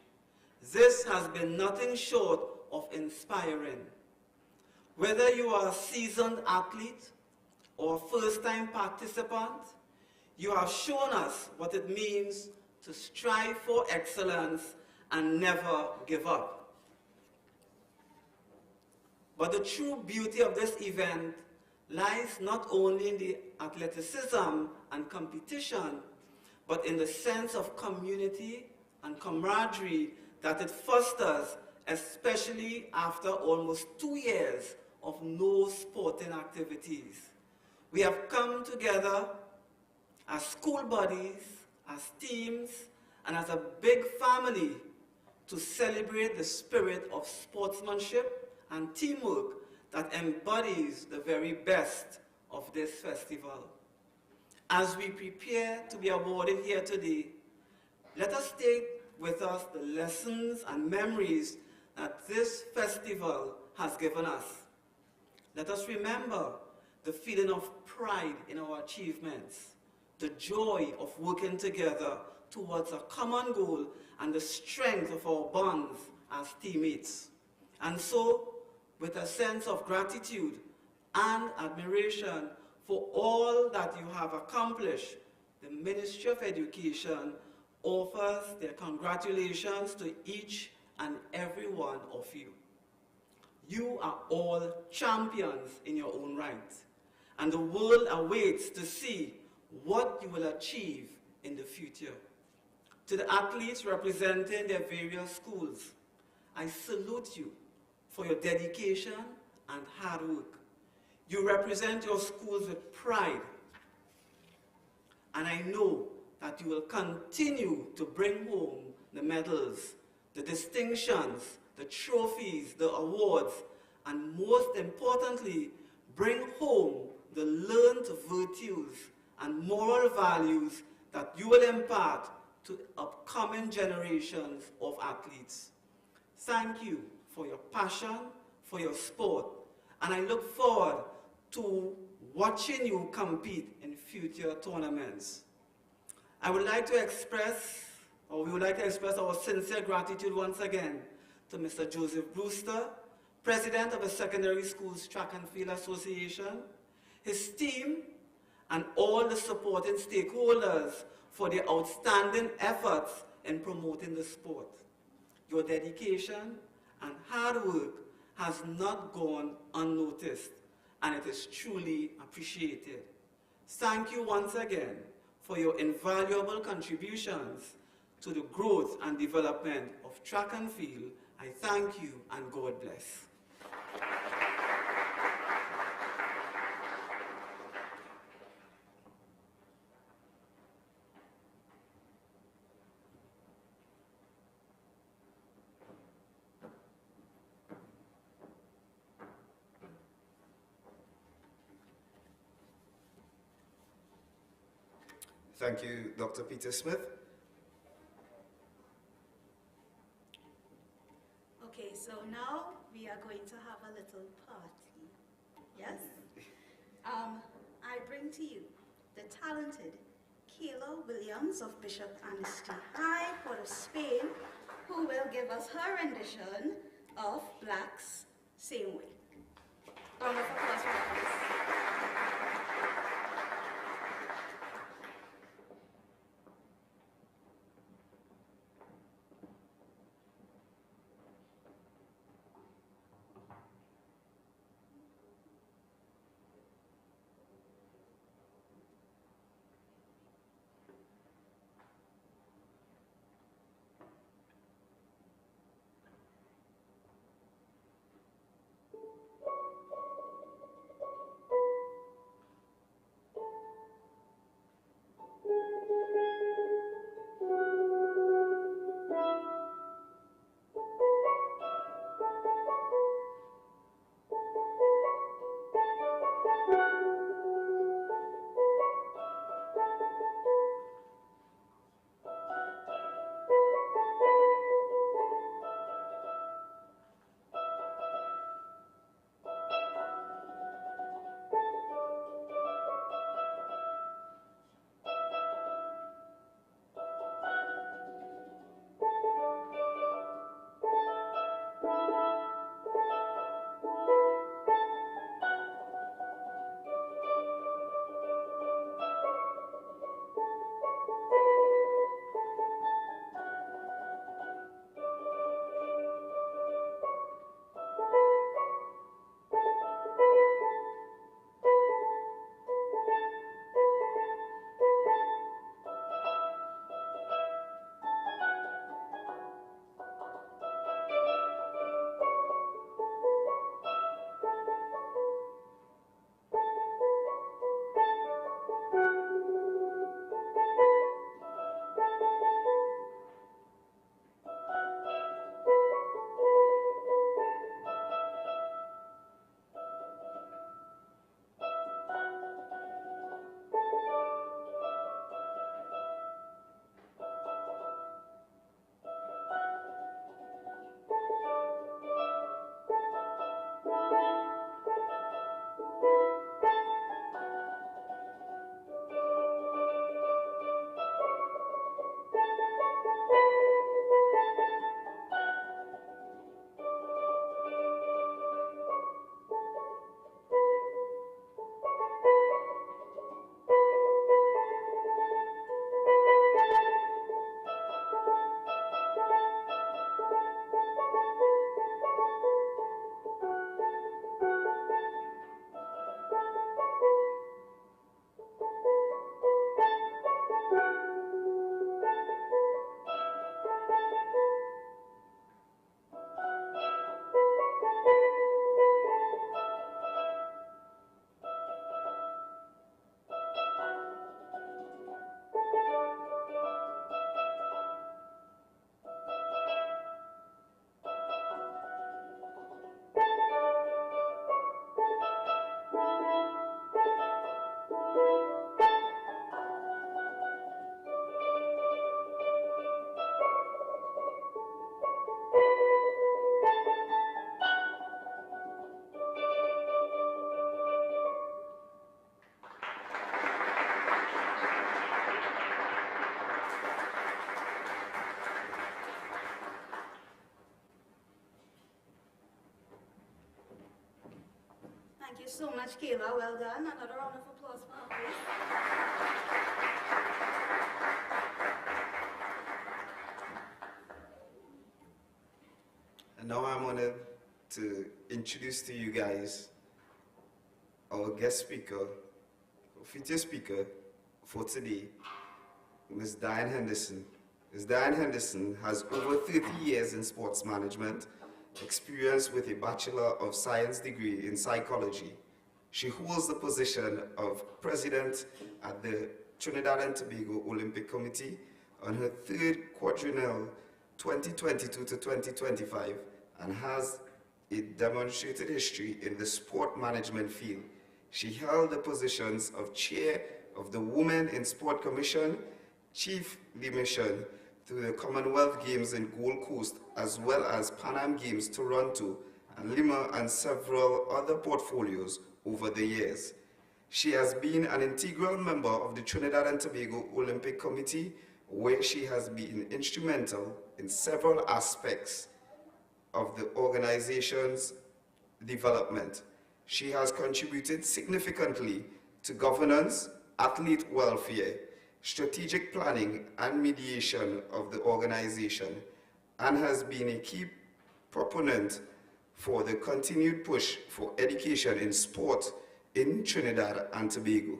This has been nothing short of inspiring. Whether you are a seasoned athlete or a first-time participant, you have shown us what it means to strive for excellence and never give up. But the true beauty of this event lies not only in the athleticism and competition, but in the sense of community and camaraderie that it fosters, especially after almost 2 years of no sporting activities. We have come together as school buddies, as teams, and as a big family to celebrate the spirit of sportsmanship and teamwork that embodies the very best of this festival. As we prepare to be awarded here today, let us take with us the lessons and memories that this festival has given us. Let us remember the feeling of pride in our achievements, the joy of working together towards a common goal, and the strength of our bonds as teammates. And so, with a sense of gratitude and admiration for all that you have accomplished, the Ministry of Education offers their congratulations to each and every one of you. You are all champions in your own right, and the world awaits to see what you will achieve in the future. To the athletes representing their various schools, I salute you for your dedication and hard work. You represent your schools with pride, and I know that you will continue to bring home the medals, the distinctions, the trophies, the awards, and most importantly, bring home the learned virtues and moral values that you will impart to upcoming generations of athletes. Thank you for your passion, for your sport, and I look forward to watching you compete in future tournaments. I would like to express, or we would like to express our sincere gratitude once again to Mr. Joseph Brewster, President of the Secondary Schools Track and Field Association, his team, and all the supporting stakeholders for their outstanding efforts in promoting the sport. Your dedication and hard work has not gone unnoticed, and it is truly appreciated. Thank you once again for your invaluable contributions to the growth and development of track and field. I thank you, and God bless. Thank you, Dr. Peter Smith. Okay, so now we are going to have a little party. Yes? I bring to you the talented Kayla Williams of Bishop Anstey High, Port of Spain, who will give us her rendition of Black's Same Way. Round of applause for her, please. so much, Kayla. Well done. Another round of applause for her, please. And now I'm honored to introduce to you guys our guest speaker, feature speaker for today, Ms. Diane Henderson. Ms. Diane Henderson has over 30 years in sports management, experience with a Bachelor of Science degree in psychology. She holds the position of president at the Trinidad and Tobago Olympic Committee on her third quadrennial 2022 to 2025 and has a demonstrated history in the sport management field. She held the positions of chair of the Women in Sport Commission, chief de mission through the Commonwealth Games in Gold Coast, as well as Pan Am Games Toronto and Lima, and several other portfolios over the years. She has been an integral member of the Trinidad and Tobago Olympic Committee, where she has been instrumental in several aspects of the organization's development. She has contributed significantly to governance, athlete welfare, strategic planning and mediation of the organization, and has been a key proponent for the continued push for education in sport in Trinidad and Tobago.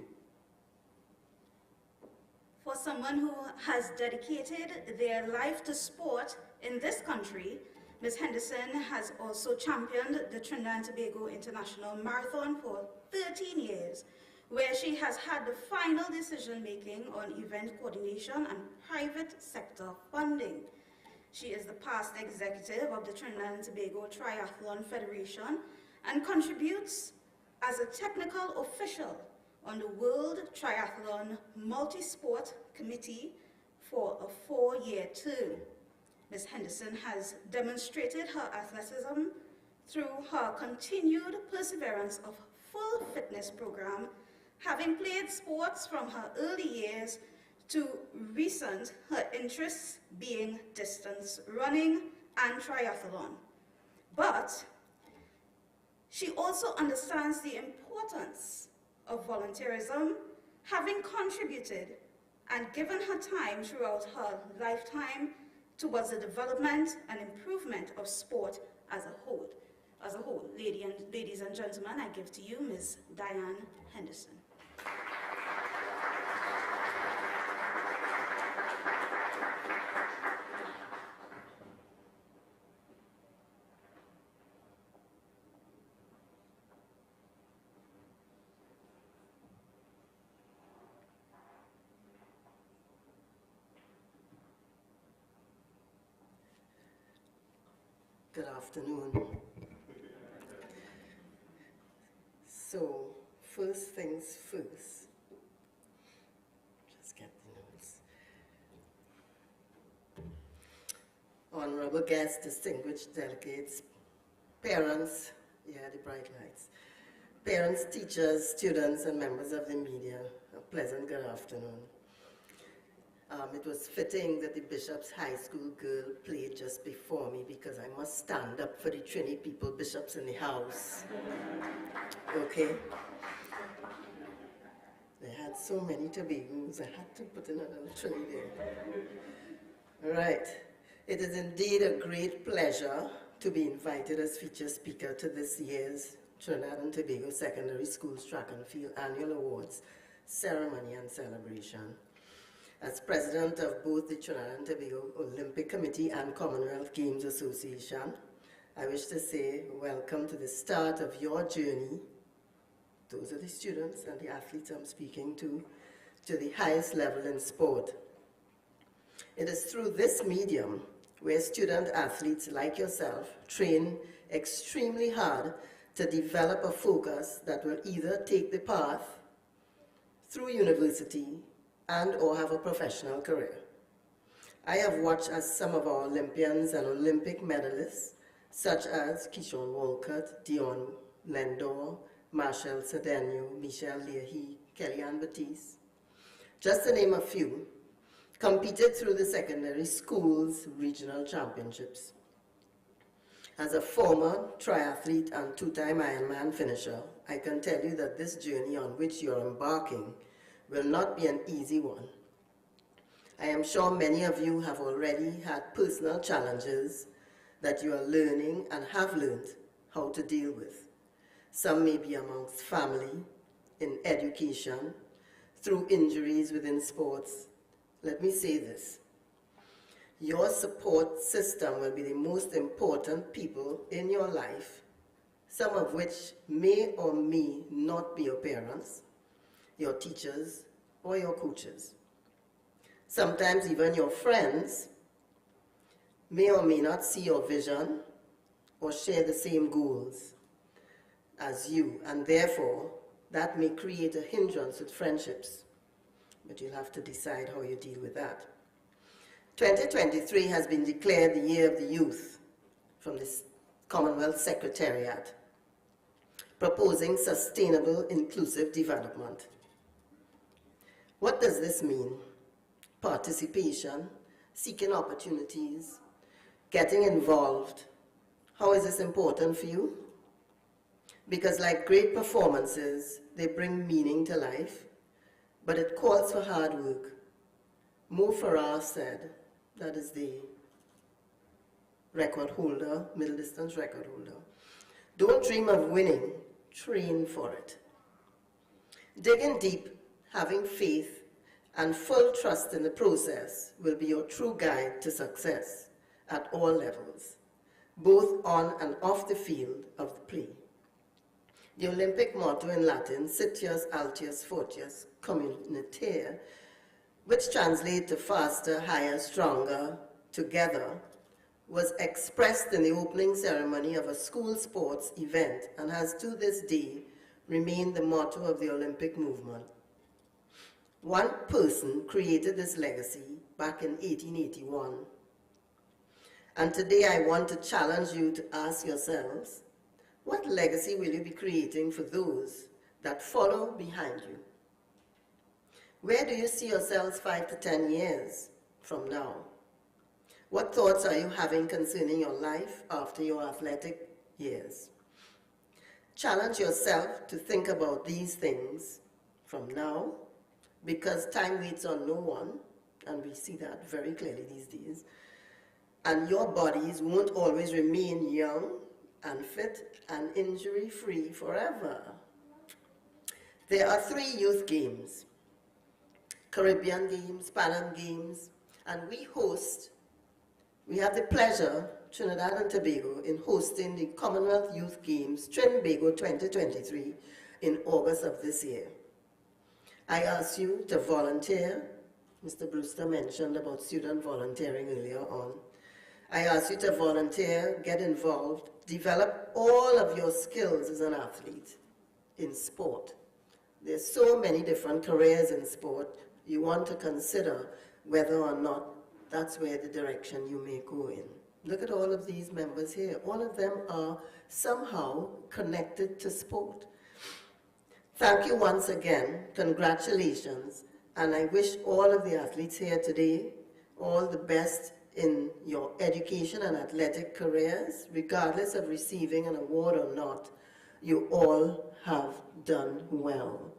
For someone who has dedicated their life to sport in this country, Ms. Henderson has also championed the Trinidad and Tobago International Marathon for 13 years, where she has had the final decision-making on event coordination and private sector funding. She is the past executive of the Trinidad and Tobago Triathlon Federation and contributes as a technical official on the World Triathlon Multi-Sport Committee for a 4-year term. Ms. Henderson has demonstrated her athleticism through her continued perseverance of full fitness program, having played sports from her early years to recent, her interests being distance running and triathlon. But she also understands the importance of volunteerism, having contributed and given her time throughout her lifetime towards the development and improvement of sport as a whole. Ladies and gentlemen, I give to you Ms. Diane Henderson. Good afternoon. So, first things first. Just get the notes. Honorable guests, distinguished delegates, parents, the bright lights. Parents, teachers, students, and members of the media, a pleasant good afternoon. It was fitting that the Bishop's High School girl played just before me because I must stand up for the Trinity people, bishops in the house. Okay? They had so many Tobagos, I had to put in another Trinity there. All right. It is indeed a great pleasure to be invited as feature speaker to this year's Trinidad and Tobago Secondary Schools Track and Field Annual Awards Ceremony and Celebration. As president of both the Trinidad and Tobago Olympic Committee and Commonwealth Games Association, I wish to say welcome to the start of your journey. Those are the students and the athletes I'm speaking to the highest level in sport. It is through this medium where student athletes like yourself train extremely hard to develop a focus that will either take the path through university and or have a professional career. I have watched as some of our Olympians and Olympic medalists, such as Keyshawn Walcott, Dion Lendor, Marshall Cedeno, Michelle Leahy, Kellyanne Batiste, just to name a few, competed through the secondary schools regional championships. As a former triathlete and two-time Ironman finisher, I can tell you that this journey on which you're embarking will not be an easy one. I am sure many of you have already had personal challenges that you are learning and have learned how to deal with. Some may be amongst family, in education, through injuries within sports. Let me say this. Your support system will be the most important people in your life, some of which may or may not be your parents, your teachers, or your coaches. Sometimes even your friends may or may not see your vision or share the same goals as you, and therefore that may create a hindrance with friendships. But you'll have to decide how you deal with that. 2023 has been declared the Year of the Youth from the Commonwealth Secretariat, proposing sustainable, inclusive development. What does this mean? Participation, seeking opportunities, getting involved. How is this important for you? Because like great performances, they bring meaning to life, but it calls for hard work. Mo Farah said, that is the record holder, middle distance record holder, don't dream of winning, train for it. Digging deep, having faith, and full trust in the process will be your true guide to success at all levels, both on and off the field of the play. The Olympic motto in Latin, Citius Altius Fortius Communitaire, which translates to faster, higher, stronger, together, was expressed in the opening ceremony of a school sports event and has to this day remained the motto of the Olympic movement. One person created this legacy back in 1881. And today I want to challenge you to ask yourselves, what legacy will you be creating for those that follow behind you? Where do you see yourselves 5 to 10 years from now? What thoughts are you having concerning your life after your athletic years? Challenge yourself to think about these things from now, because time waits on no one, and we see that very clearly these days. And your bodies won't always remain young and fit and injury-free forever. There are 3 youth games, Caribbean Games, Pan Am Games, and we have the pleasure, Trinidad and Tobago, in hosting the Commonwealth Youth Games, Trinbago 2023, in August of this year. I ask you to volunteer. Mr. Brewster mentioned about student volunteering earlier on. I ask you to volunteer, get involved, develop all of your skills as an athlete in sport. There's so many different careers in sport. You want to consider whether or not that's where the direction you may go in. Look at all of these members here. All of them are somehow connected to sport. Thank you once again. Congratulations. And I wish all of the athletes here today all the best in your education and athletic careers, regardless of receiving an award or not. You all have done well.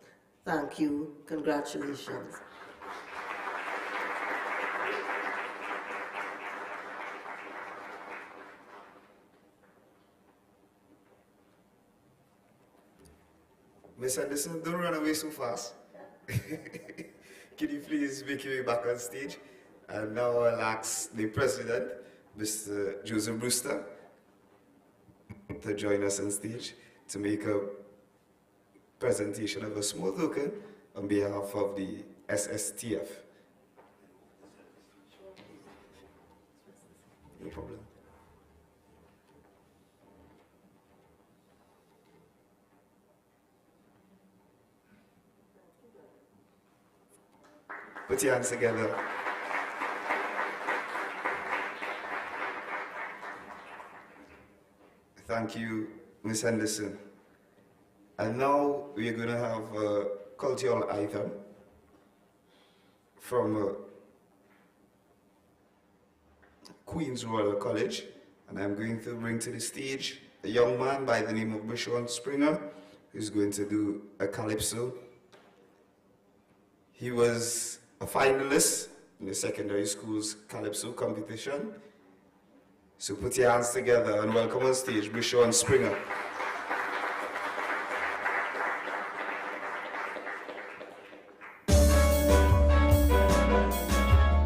Thank you. Congratulations. Miss Anderson, don't run away so fast. Can you please make your way back on stage? And now I'll ask the president, Mr. Joseph Brewster, to join us on stage to make a presentation of a small token on behalf of the SSTF. No problem. Put your hands together. Thank you, Ms. Henderson. And now we're going to have a cultural item from Queen's Royal College, And I'm going to bring to the stage a young man by the name of Brishon Springer, who's going to do a calypso. He was a finalist in the secondary school's calypso competition. So put your hands together and welcome on stage Brishon Springer.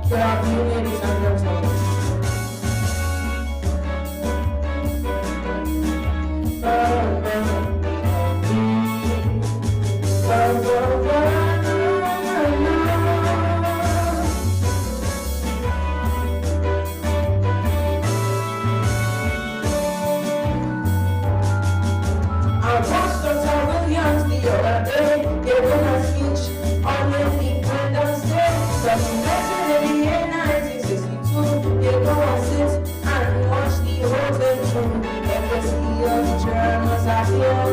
Good afternoon, ladies and gentlemen. I watched Dr. Williams the other day giving a speech on the Independence Day. So he mentioned in the year 1962, they go and sit and watch the whole thing through. Embassy of Germans are here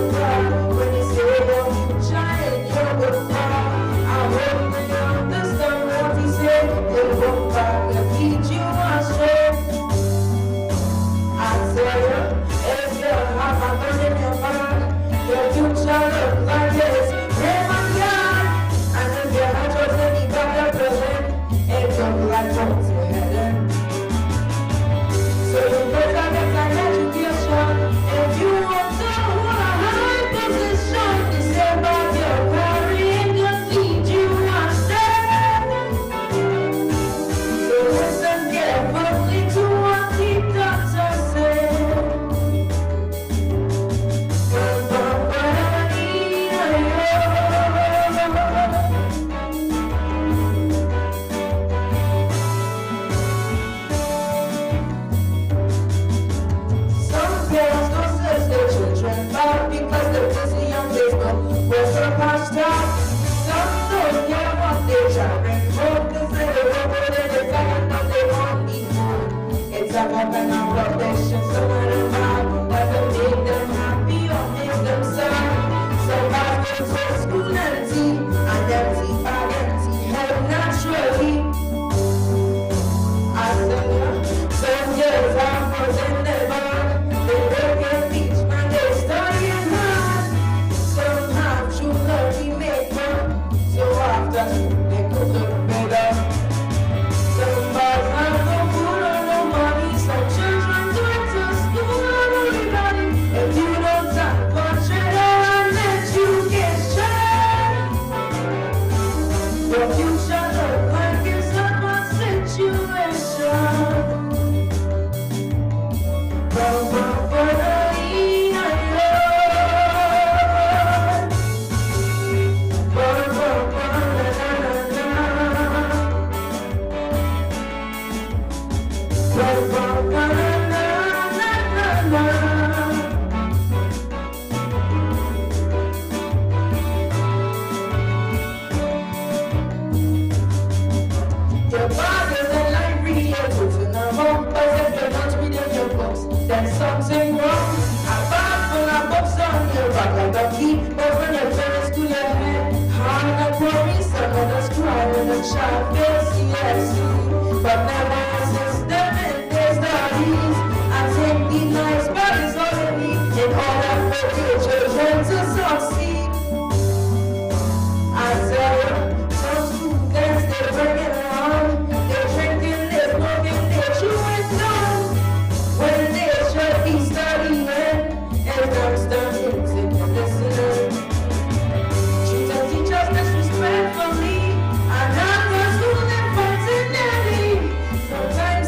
when they say your future and your good far. I hope you understand what he said. They'll go back and lead you astray. I tell you, if you have a gun in your hand, your future look like this. Hey my God, and if you have just any better present, it look like what's heading. So you better get an education if you want to hold a high position. They say about your parent can lead you astray. So listen carefully to what the doctor said. Some parents don't search their children back because they're busy on Facebook with some hashtag. Some don't care what they're trying for because they don't know what they're saying, but they won't be fooled. It's a weapon of protection, so let them have doesn't make them happy or make them sad. Some have been to school empty and empty bag empty head naturally. I tell you, some years I was in the band. They work and teach and they study hard. Some have true love we make fun. So after school they could look better. Some boys have no food or no money. Some children go to school on everybody. If you don't talk about and let you get shot, your future look like it's a bad situation. Your father's a library, you're putting them on. But if you're not reading your books, then something wrong. A bag full of books on your back like a key. But when you finish to your head, hard and worry, some of us cry when the child gets CSC. But never a system in their studies. I take the nice, but it's all they need in order for your children to succeed. I tell you, some students, they bring it on. They're drinking, they're smoking, they're chewing gum. When they should be studying, and I'm studying, sitting, listening. Treat the teachers disrespectfully, and I'm the student personally. Sometimes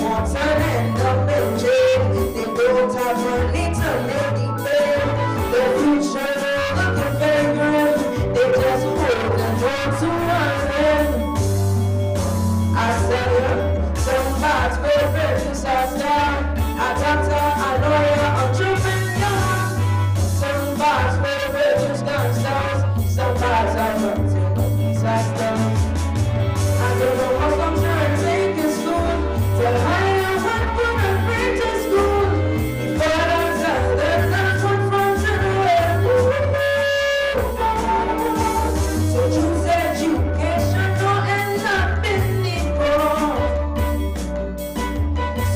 want to end up in jail. They don't have money to make it pay. Their future looking very grim. They just holding on to one end. I tell you, some parts will reduce us down. A doctor, a lawyer, entrepreneur. Some parts will reduce gangsters. Some parts are running disasters. I don't know what I'm trying to take in school. Tell higher weapon and bring to school. If I don't tell them that's what from so choose education, don't end up in the court.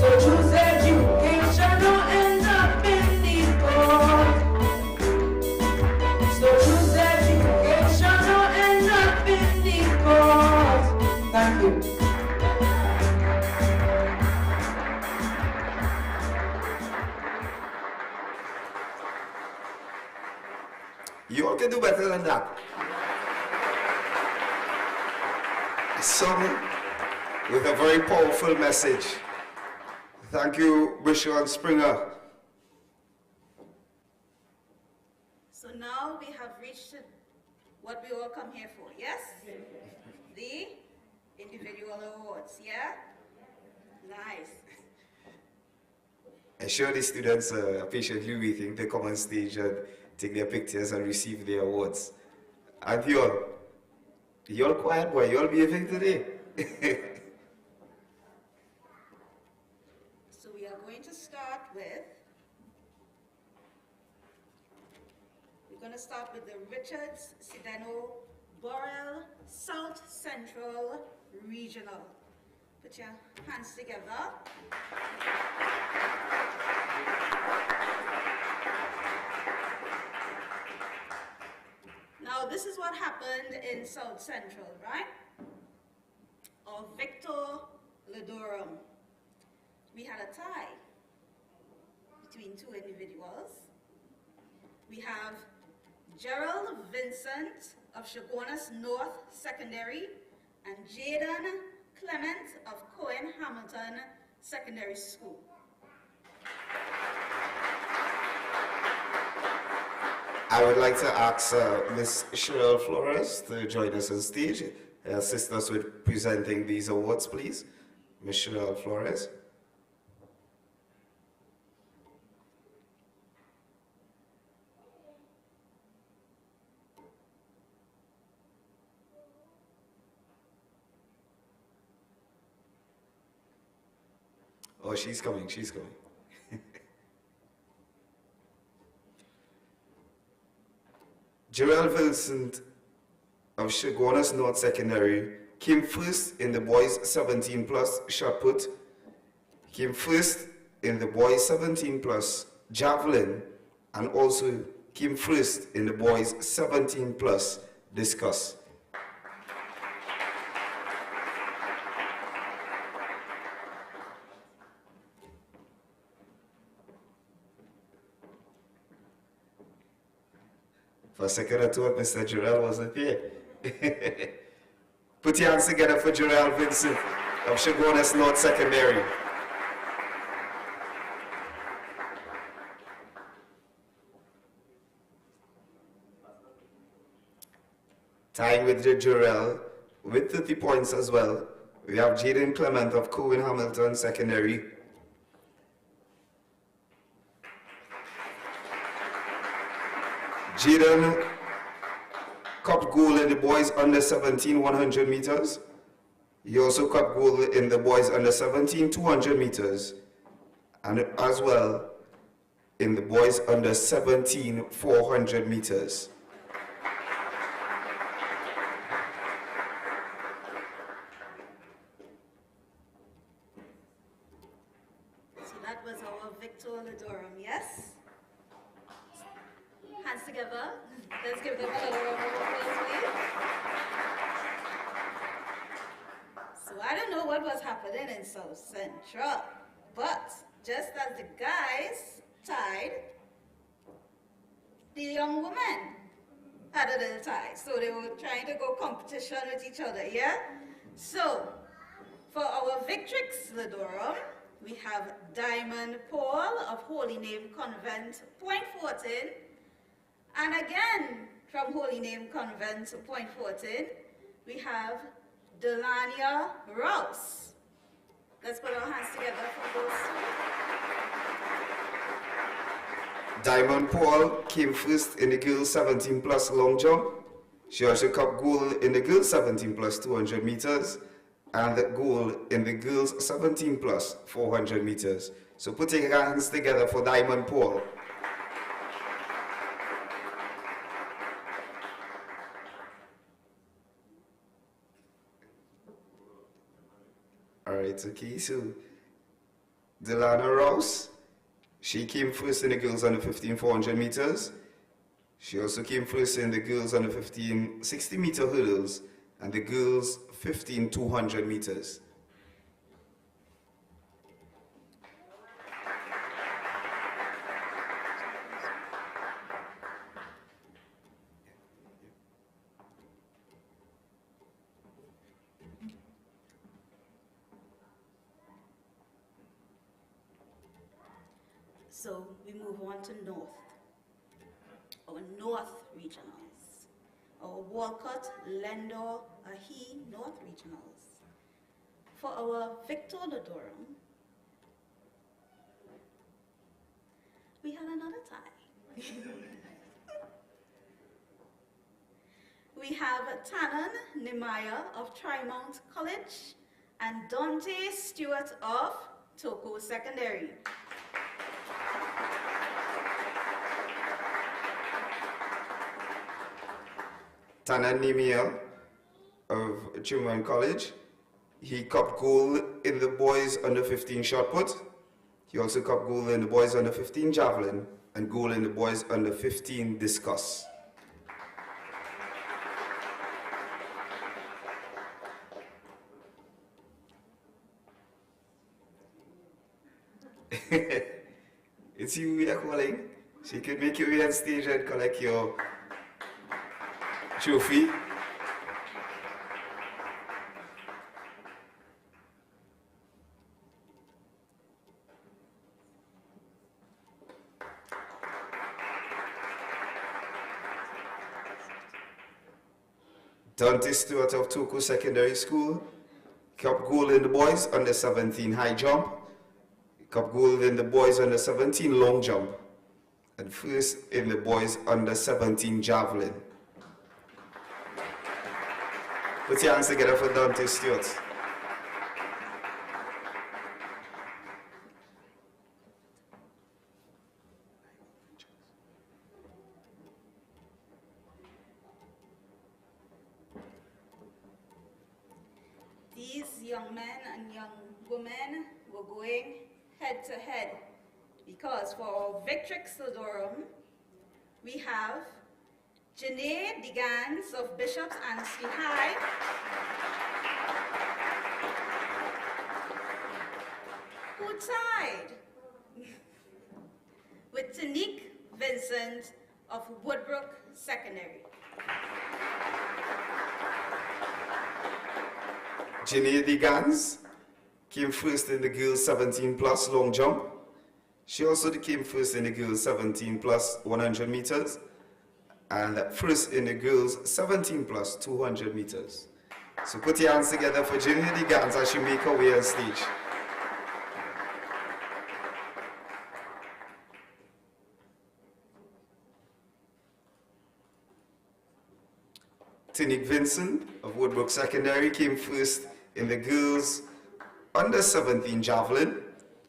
So choose education, don't end up in the court. So choose education, don't end up in the court. Thank you. You all can do better than that. A song with a very powerful message. Thank you, Bishop Springer. So now we have reached what we all come here for, yes? The individual awards, yeah? Nice. I'm sure the students are patiently waiting to come on stage and take their pictures and receive their awards. And you're quiet boy, you're behaving today. So we are going to start with, the Richards Sideno Borel South Central Regional. Put your hands together. Now this is what happened in South Central, right? Or Victor Ledorum. We had a tie between two individuals. We have Gerald Vincent of Chaguanas North Secondary and Jaden Clement of Cohen Hamilton Secondary School. I would like to ask Ms. Cheryl Flores to join us on stage, assist us with presenting these awards, please. Ms. Cheryl Flores. Oh, she's coming, she's coming. Gerald Vincent of Chaguanas North Secondary came first in the boys 17 plus shot put, came first in the boys 17 plus javelin, and also came first in the boys 17 plus discus. For a second I thought Mr. Jarrell wasn't here. Put your hands together for Jarrell Vincent of Chaguanas North Secondary. Tying with Jarrell with 30 points as well, we have Jaden Clement of Cohen Hamilton Secondary. Jaden cupped gold in the boys under 17 100 meters. He also cupped gold in the boys under 17 200 meters, and as well in the boys under 17 400 meters. So that was our Victor Ledorum, yes? Hands together. Let's give them a little round of applause, please. So I don't know what was happening in South Central, but just as the guys tied, the young woman had a little tie. So they were trying to go competition with each other, yeah? So, for our Victrix Ledorum, we have Diamond Paul of Holy Name Convent, Point 14. And again, from Holy Name Convent, Point 14, we have Delania Rouse. Let's put our hands together for those two. Diamond Paul came first in the girls 17 plus long jump. She also got gold in the girls 17 plus 200 meters and the gold in the girls 17 plus 400 meters. So put your hands together for Diamond Paul. Alright, okay, so Delana Rouse, she came first in the girls under 15 400 meters. She also came first in the girls under 15 60 meter hurdles and the girls 15 200 meters. So we move on to North, our North Regionals, our Walcott, Lendor, Ahi North Regionals. For our Victor Lodorum, we had another tie. We have Tannen Nemaya of Trimount College and Dante Stewart of Toko Secondary. Tannen Nemaya of Trimount College, he got gold in the boys under 15 shot put. He also got gold in the boys under 15 javelin and gold in the boys under 15 discus. It's you we are calling. She could make you way on stage and collect your trophy. Dante Stewart of Toko Secondary School, got gold in the boys under 17 high jump, got gold in the boys under 17 long jump, and first in the boys under 17 javelin. Put your hands together for Dante Stewart. These young men and young women were going head to head because for our Victrix Lodorum, we have Janae Digans of Bishops Annesley High, who tied with Tanique Vincent of Woodbrook Secondary. Janae Digans came first in the girls 17 plus long jump. She also came first in the girls 17 plus 100 meters and first in the girls 17 plus 200 meters. So put your hands together for Janae Digans as she make her way on stage. Tanique Vincent of Woodbrook Secondary came first in the girls under 17 javelin.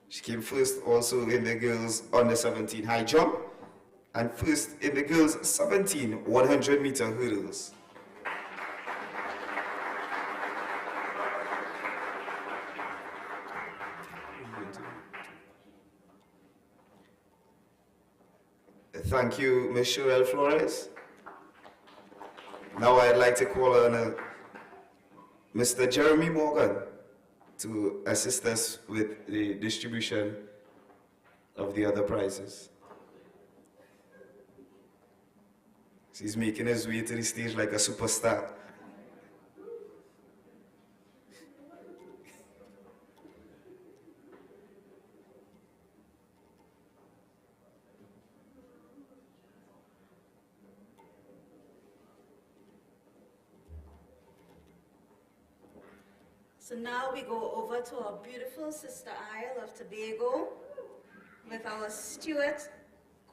She came first also in the girls under 17 high jump and first in the girls 17 100 meter hurdles. Thank you, Ms. Cheryl Flores. Now I'd like to call on Mr. Jeremy Morgan to assist us with the distribution of the other prizes. He's making his way to the stage like a superstar. So now we go over to our beautiful sister Isle of Tobago with our Stuart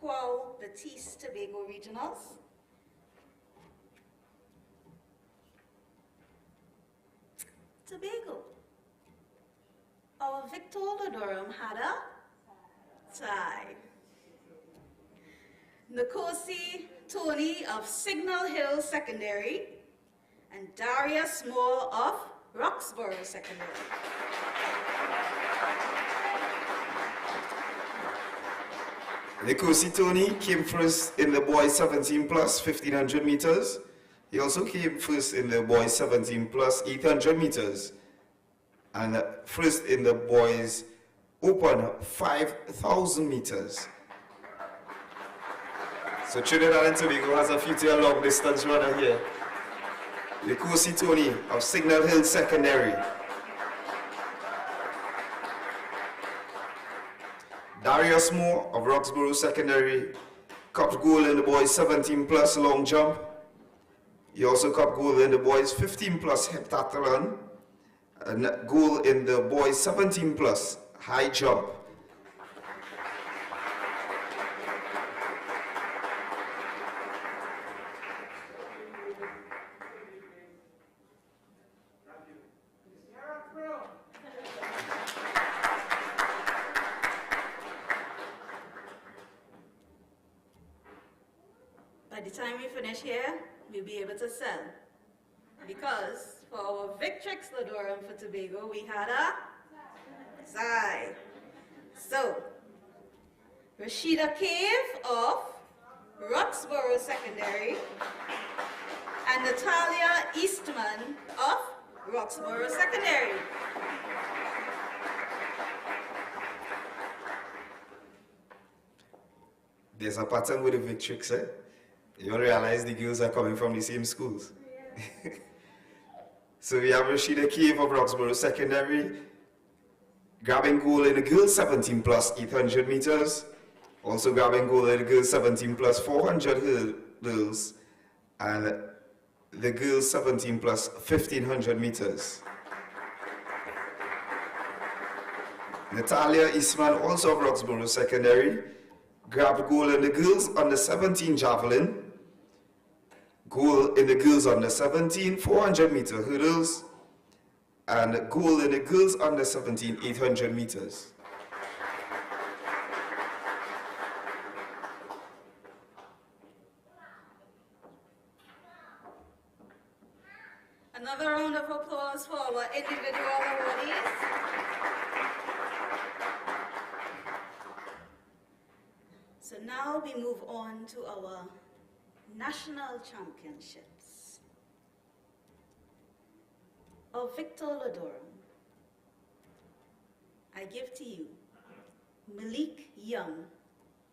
Quao Batiste Tobago Regionals. Tobago. Our Victor Ladorum had a tie. Nkosi Tony of Signal Hill Secondary and Darius Moore of Roxborough Secondary. Nkosi Tony came first in the boys 17 plus 1500 meters. He also came first in the boys 17 plus 800 meters and first in the boys open 5,000 meters. So Trinidad and Tobago has a future long distance runner here. Nkosi Tony of Signal Hill Secondary. Darius Moore of Roxborough Secondary cupped gold in the boys 17 plus long jump. He also cupped gold in the boys 15 plus heptathlon and gold in the boys 17 plus high jump. By the time we finish here, we'll be able to sell. Because for our Victrix Ladorum for Tobago, we had a Zai. So, Rashida Cave of Roxborough Secondary and Natalia Eastman of Roxborough Secondary. There's a pattern with the Victrix, eh? You don't realize the girls are coming from the same schools. Yeah. So we have Rashida Cave of Roxborough Secondary grabbing gold in the girls 17 plus 800 meters. Also grabbing gold in the girls 17 plus 400 hurdles and the girls 17 plus 1500 meters. Natalia Eastman, also of Roxborough Secondary, grabbed gold in the girls under 17 javelin, gold in the girls under 17 400 meter hurdles, and gold in the girls under 17 800 meters. Another round of applause for our individual awardees. So now we move on to our national championships. Of Victor Ladorum, I give to you Malik Young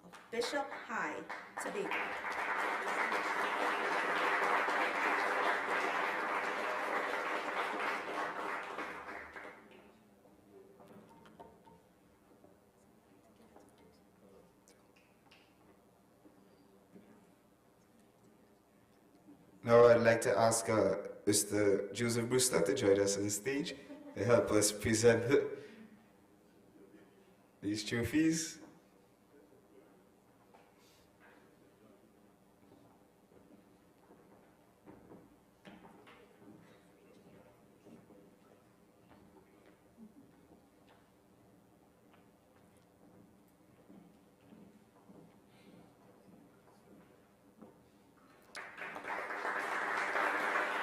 of Bishop High, Tobago. Now I'd like to ask Mr. Joseph Brewster to join us on stage to help us present these trophies.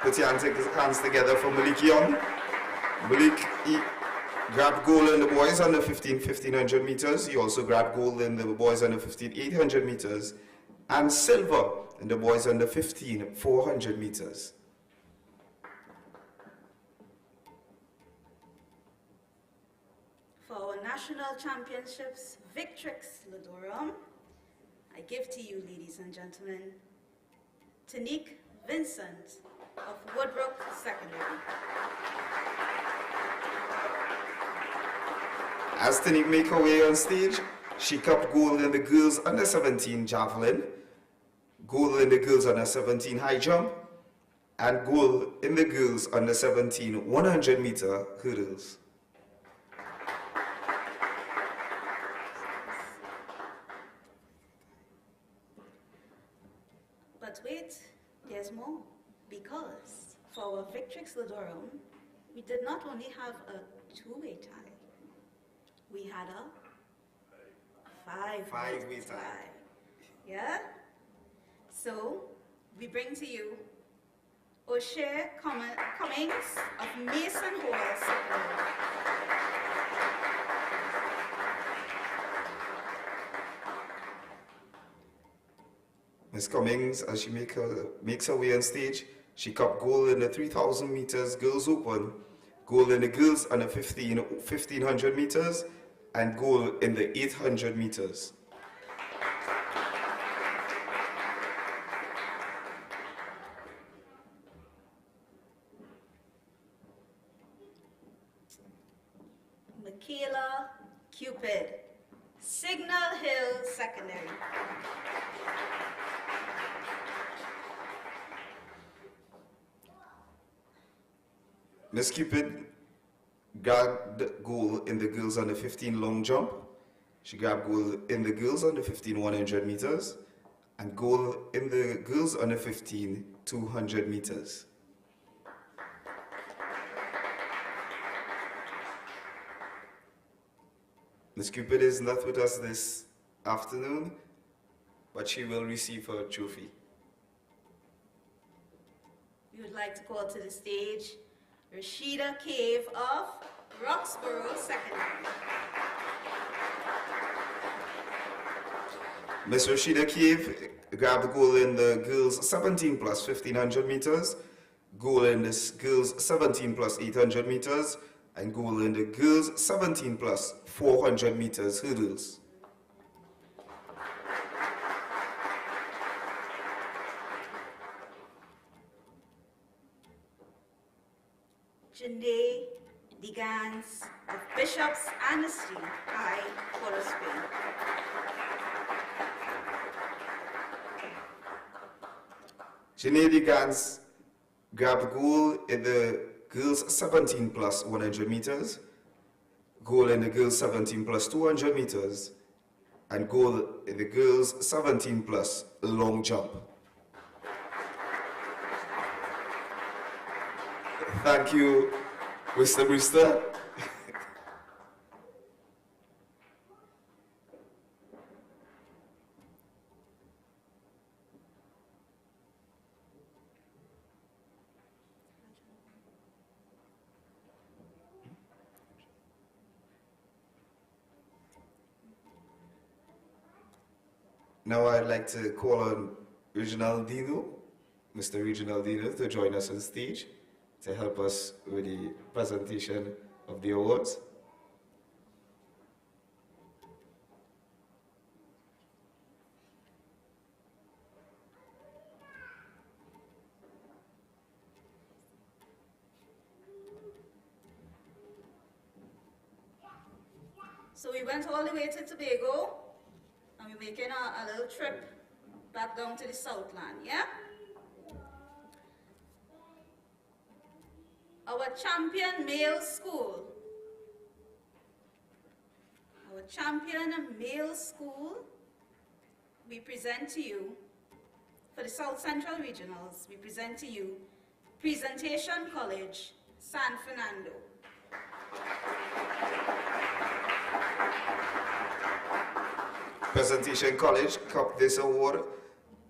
Put your hands together for Malik Young. Malik, he grabbed gold in the boys under 1500 meters. He also grabbed gold in the boys under 800 meters. And silver in the boys under 400 meters. For our national championships, Victrix Ladorum, I give to you, ladies and gentlemen, Tanique Vincent of Woodbrook Secondary. As Tanique make her way on stage, she cupped gold in the girls under 17 javelin, gold in the girls under 17 high jump, and gold in the girls under 17 100-meter hurdles. But wait, there's more. Because for our Victrix Ladorum, we did not only have a two-way tie, we had a five-way tie. Yeah? So, we bring to you O'Shea Cummings of Mason Hall Secondary. Ms. Cummings, as she makes her way on stage, she cupped gold in the 3,000 meters Girls Open, gold in the girls under 1,500 meters, and gold in the 800 meters. Michaela Cupid, Signal Hill Secondary. Ms. Cupid grabbed gold in the girls under 15 long jump. She grabbed gold in the girls under 15 100 meters and gold in the girls under 15 200 meters. Ms. Cupid is not with us this afternoon, but she will receive her trophy. We would like to call to the stage Rashida Cave of Roxborough Secondary. Ms. Rashida Cave grabbed gold in the girls 17 plus 1500 meters, gold in the girls 17 plus 800 meters, and gold in the girls 17 plus 400 meters hurdles. Janae Digans of Bishop's Annesley High, Port of Spain. Janae Digans grabbed gold in the girls 17 plus 100 meters, gold in the girls 17 plus 200 meters, and gold in the girls 17 plus long jump. Thank you, Mr. Brewster. Now I'd like to call on Regional Dino, Mr. Regional Dino, to join us on stage to help us with the presentation of the awards. So we went all the way to Tobago, and we're making a little trip back down to the Southland, yeah? Our champion male school. Our champion male school, we present to you, for the South Central Regionals, we present to you Presentation College, San Fernando. Presentation College cupped this award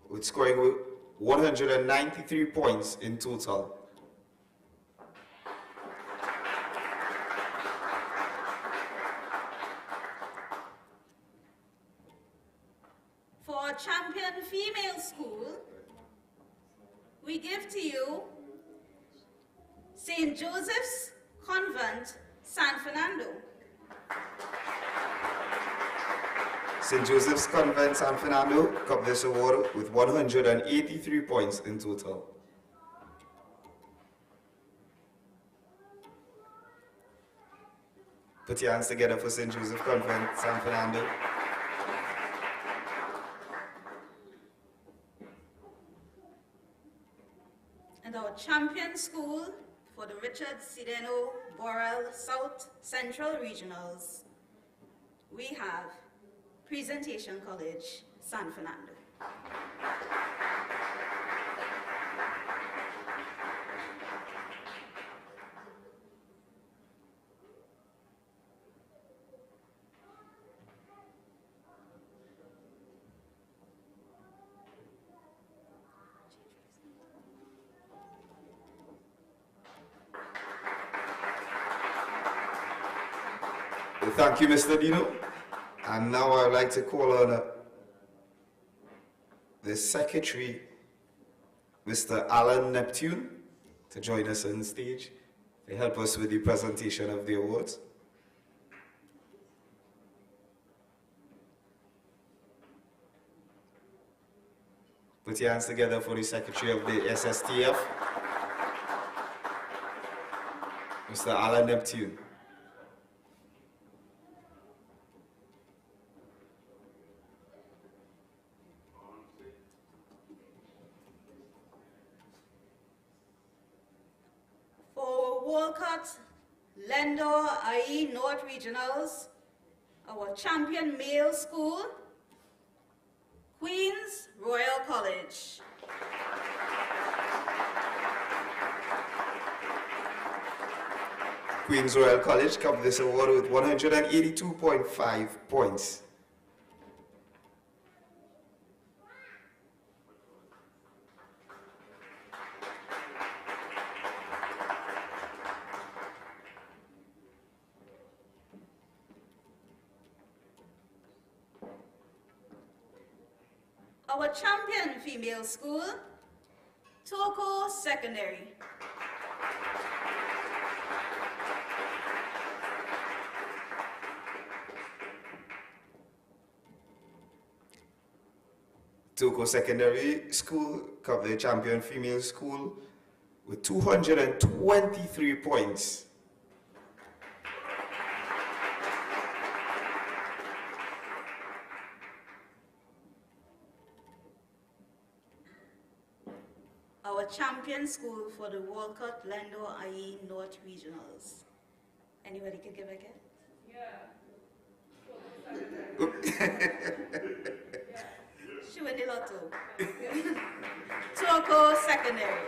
with scoring 193 points in total. For our champion female school, we give to you St. Joseph's Convent, San Fernando. St. Joseph's Convent, San Fernando cupped this award with 183 points in total. Put your hands together for St. Joseph's Convent, San Fernando. And our champion school for the Richard Sideno Borel South Central Regionals, we have Presentation College, San Fernando. Thank you, Mr. Dino. And now I'd like to call on the Secretary, Mr. Alan Neptune, to join us on the stage to help us with the presentation of the awards. Put your hands together for the Secretary of the SSTF, Mr. Alan Neptune. For Walcott, Lendor, IE North Regionals, our champion male school, Queen's Royal College. Queen's Royal College covered this award with 182.5 points. Our champion female school, Toko Secondary. Toko Secondary School covered the champion female school with 223 points. Our champion school for the Walcott Lando IE North Regionals. Anybody could give a guess? She went the lotto. Toko Secondary.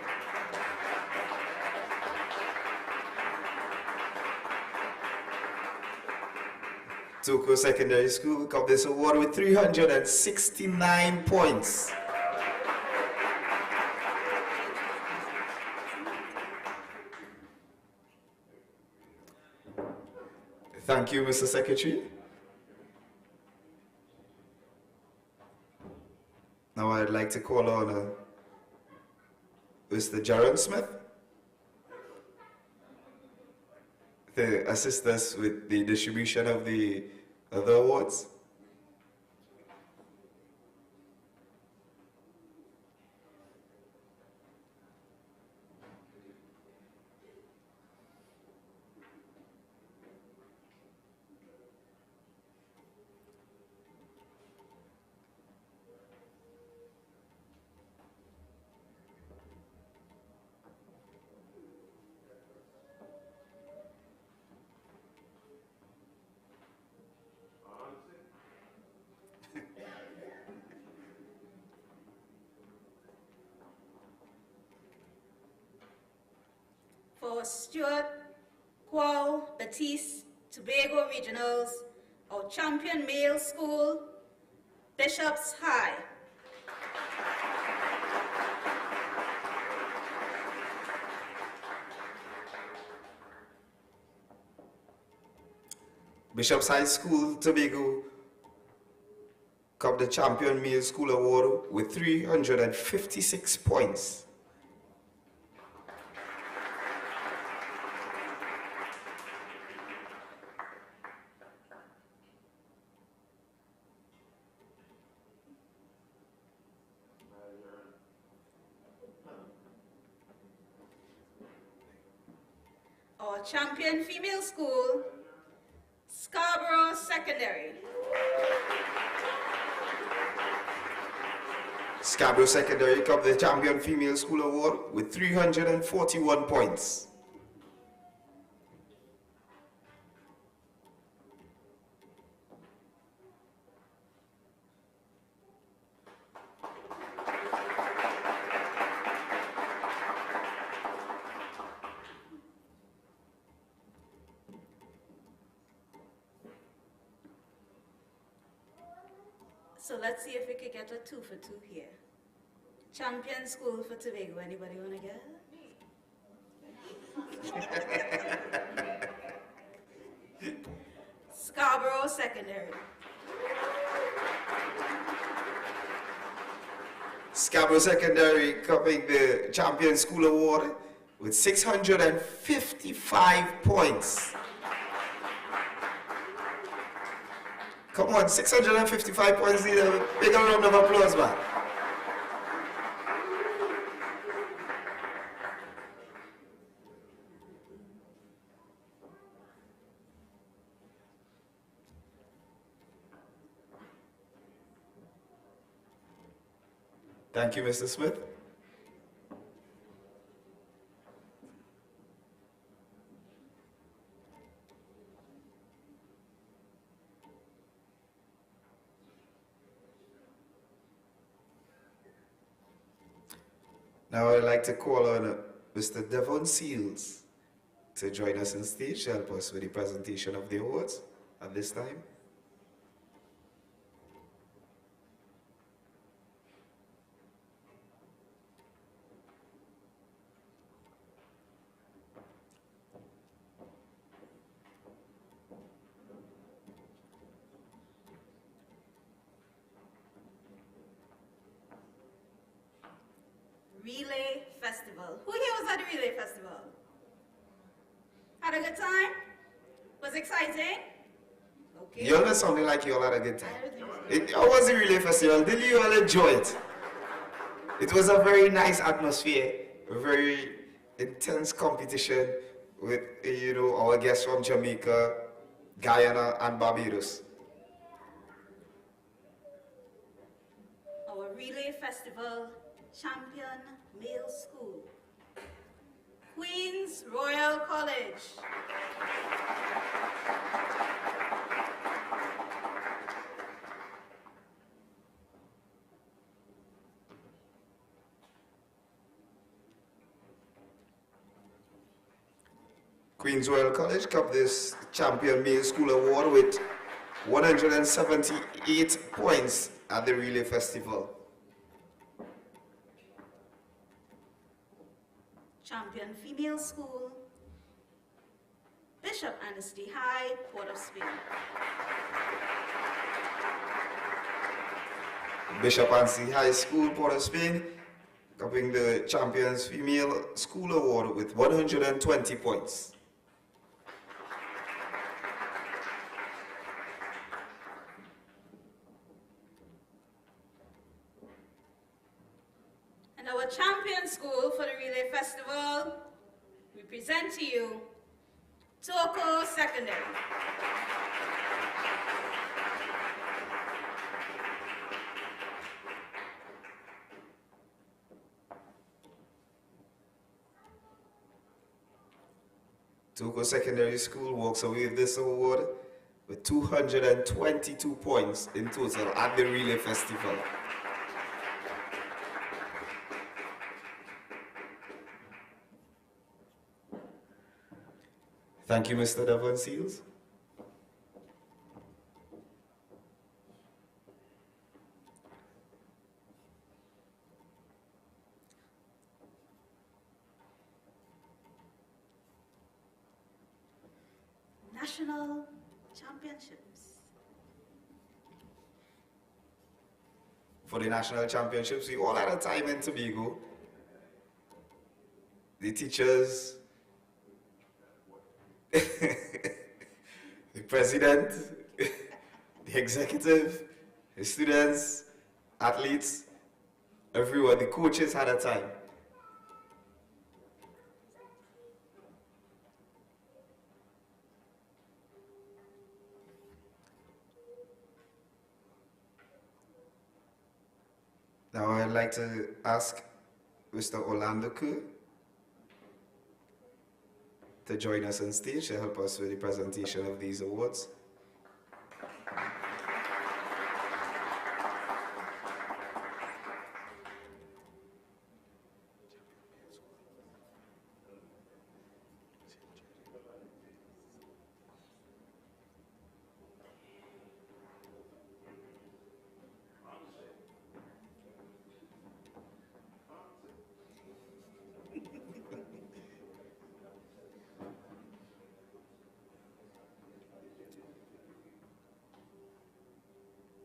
Toko Secondary School covered this award with 369 points. Thank you, Mr. Secretary. Now I'd like to call on Mr. Jaron Smith to assist us with the distribution of the other awards. For Stuart Quao Batiste Tobago Regionals, our champion male school, Bishop's High. Bishop's High School, Tobago, covered the Champion Male School Award with 356 points. Our champion female school, Scarborough Secondary. Scarborough Secondary Cup the Champion Female School Award with 341 points. So let's see if we could get a 2 for 2 here. Champion school for Tobago. Anybody want to get? Scarborough Secondary. Scarborough Secondary cupping the Champion School Award with 655 points. Come on, 655 points, need a bigger round of applause, man. Thank you, Mr. Smith. Now I'd like to call on Mr. Devon Seals to join us on stage to help us with the presentation of the awards at this time. Relay Festival. Who here was at the Relay Festival? Had a good time? Was exciting? Okay. You always sounded like you all had a good time. How was the Relay Festival? Did you all enjoy it? It was a very nice atmosphere, a very intense competition with, you know, our guests from Jamaica, Guyana, and Barbados. Our Relay Festival Champion Male School. Queen's Royal College. Queen's Royal College cupped this Champion Male School Award with 178 points at the Relay Festival. Champion Female School. Bishop Anstey High, Port of Spain. Bishop Anstey High School, Port of Spain, cupping the Champions Female School Award with 120 points. And our champion school for the Relay Festival, we present to you Toko Secondary. Toko Secondary School walks away with this award with 222 points in total at the Relay Festival. Thank you, Mr. Devon Seals. National Championships. For the national championships, we all had a time in Tobago. The teachers, the president, the executive, the students, athletes, everyone, the coaches had a time. Now I'd like to ask Mr. Orlando Kerr to join us on stage to help us with the presentation of these awards.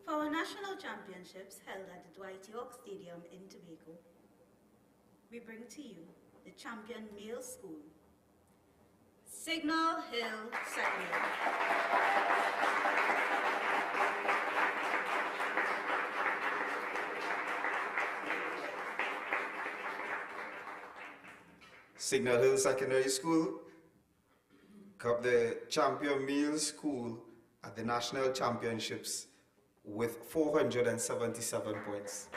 For our national championships held at the Dwight York Stadium in Tobago, we bring to you the champion male school, Signal Hill Secondary. Signal Hill Secondary School cup the champion male school at the national championships with 477 points.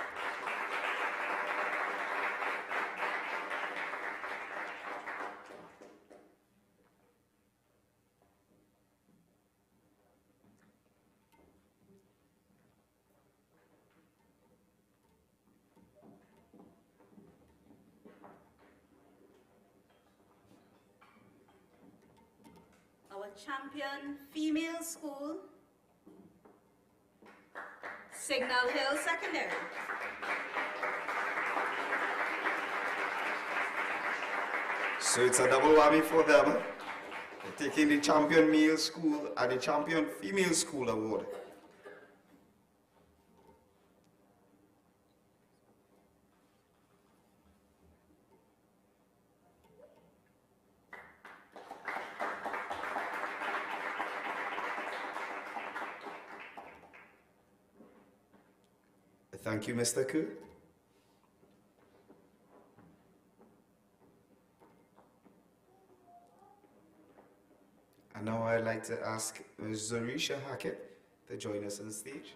Our champion female school, Signal Hill Secondary. So it's a double whammy for them. They're taking the champion male school and the champion female school award. Thank you, Mr. Kerr. And now I'd like to ask Ms. Zorisha Hackett to join us on stage.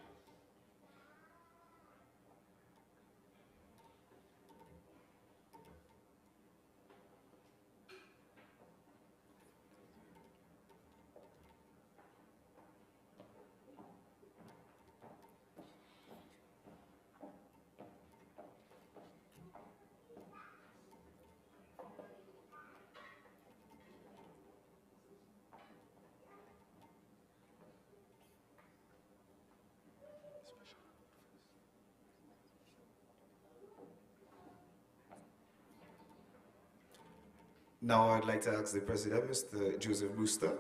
Now I'd like to ask the President, Mr. Joseph Brewster,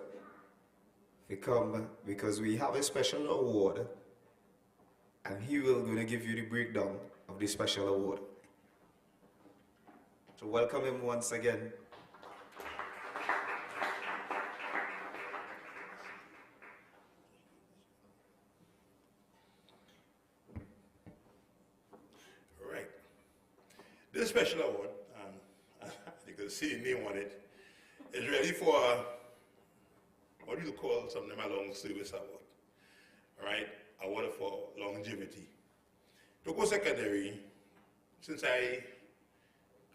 to come because we have a special award and he will going to give you the breakdown of the special award. So welcome him once again. All right. This special award, you can see the name on it, is really for what you call something a long service award. All right, award for longevity. Togo Secondary, since I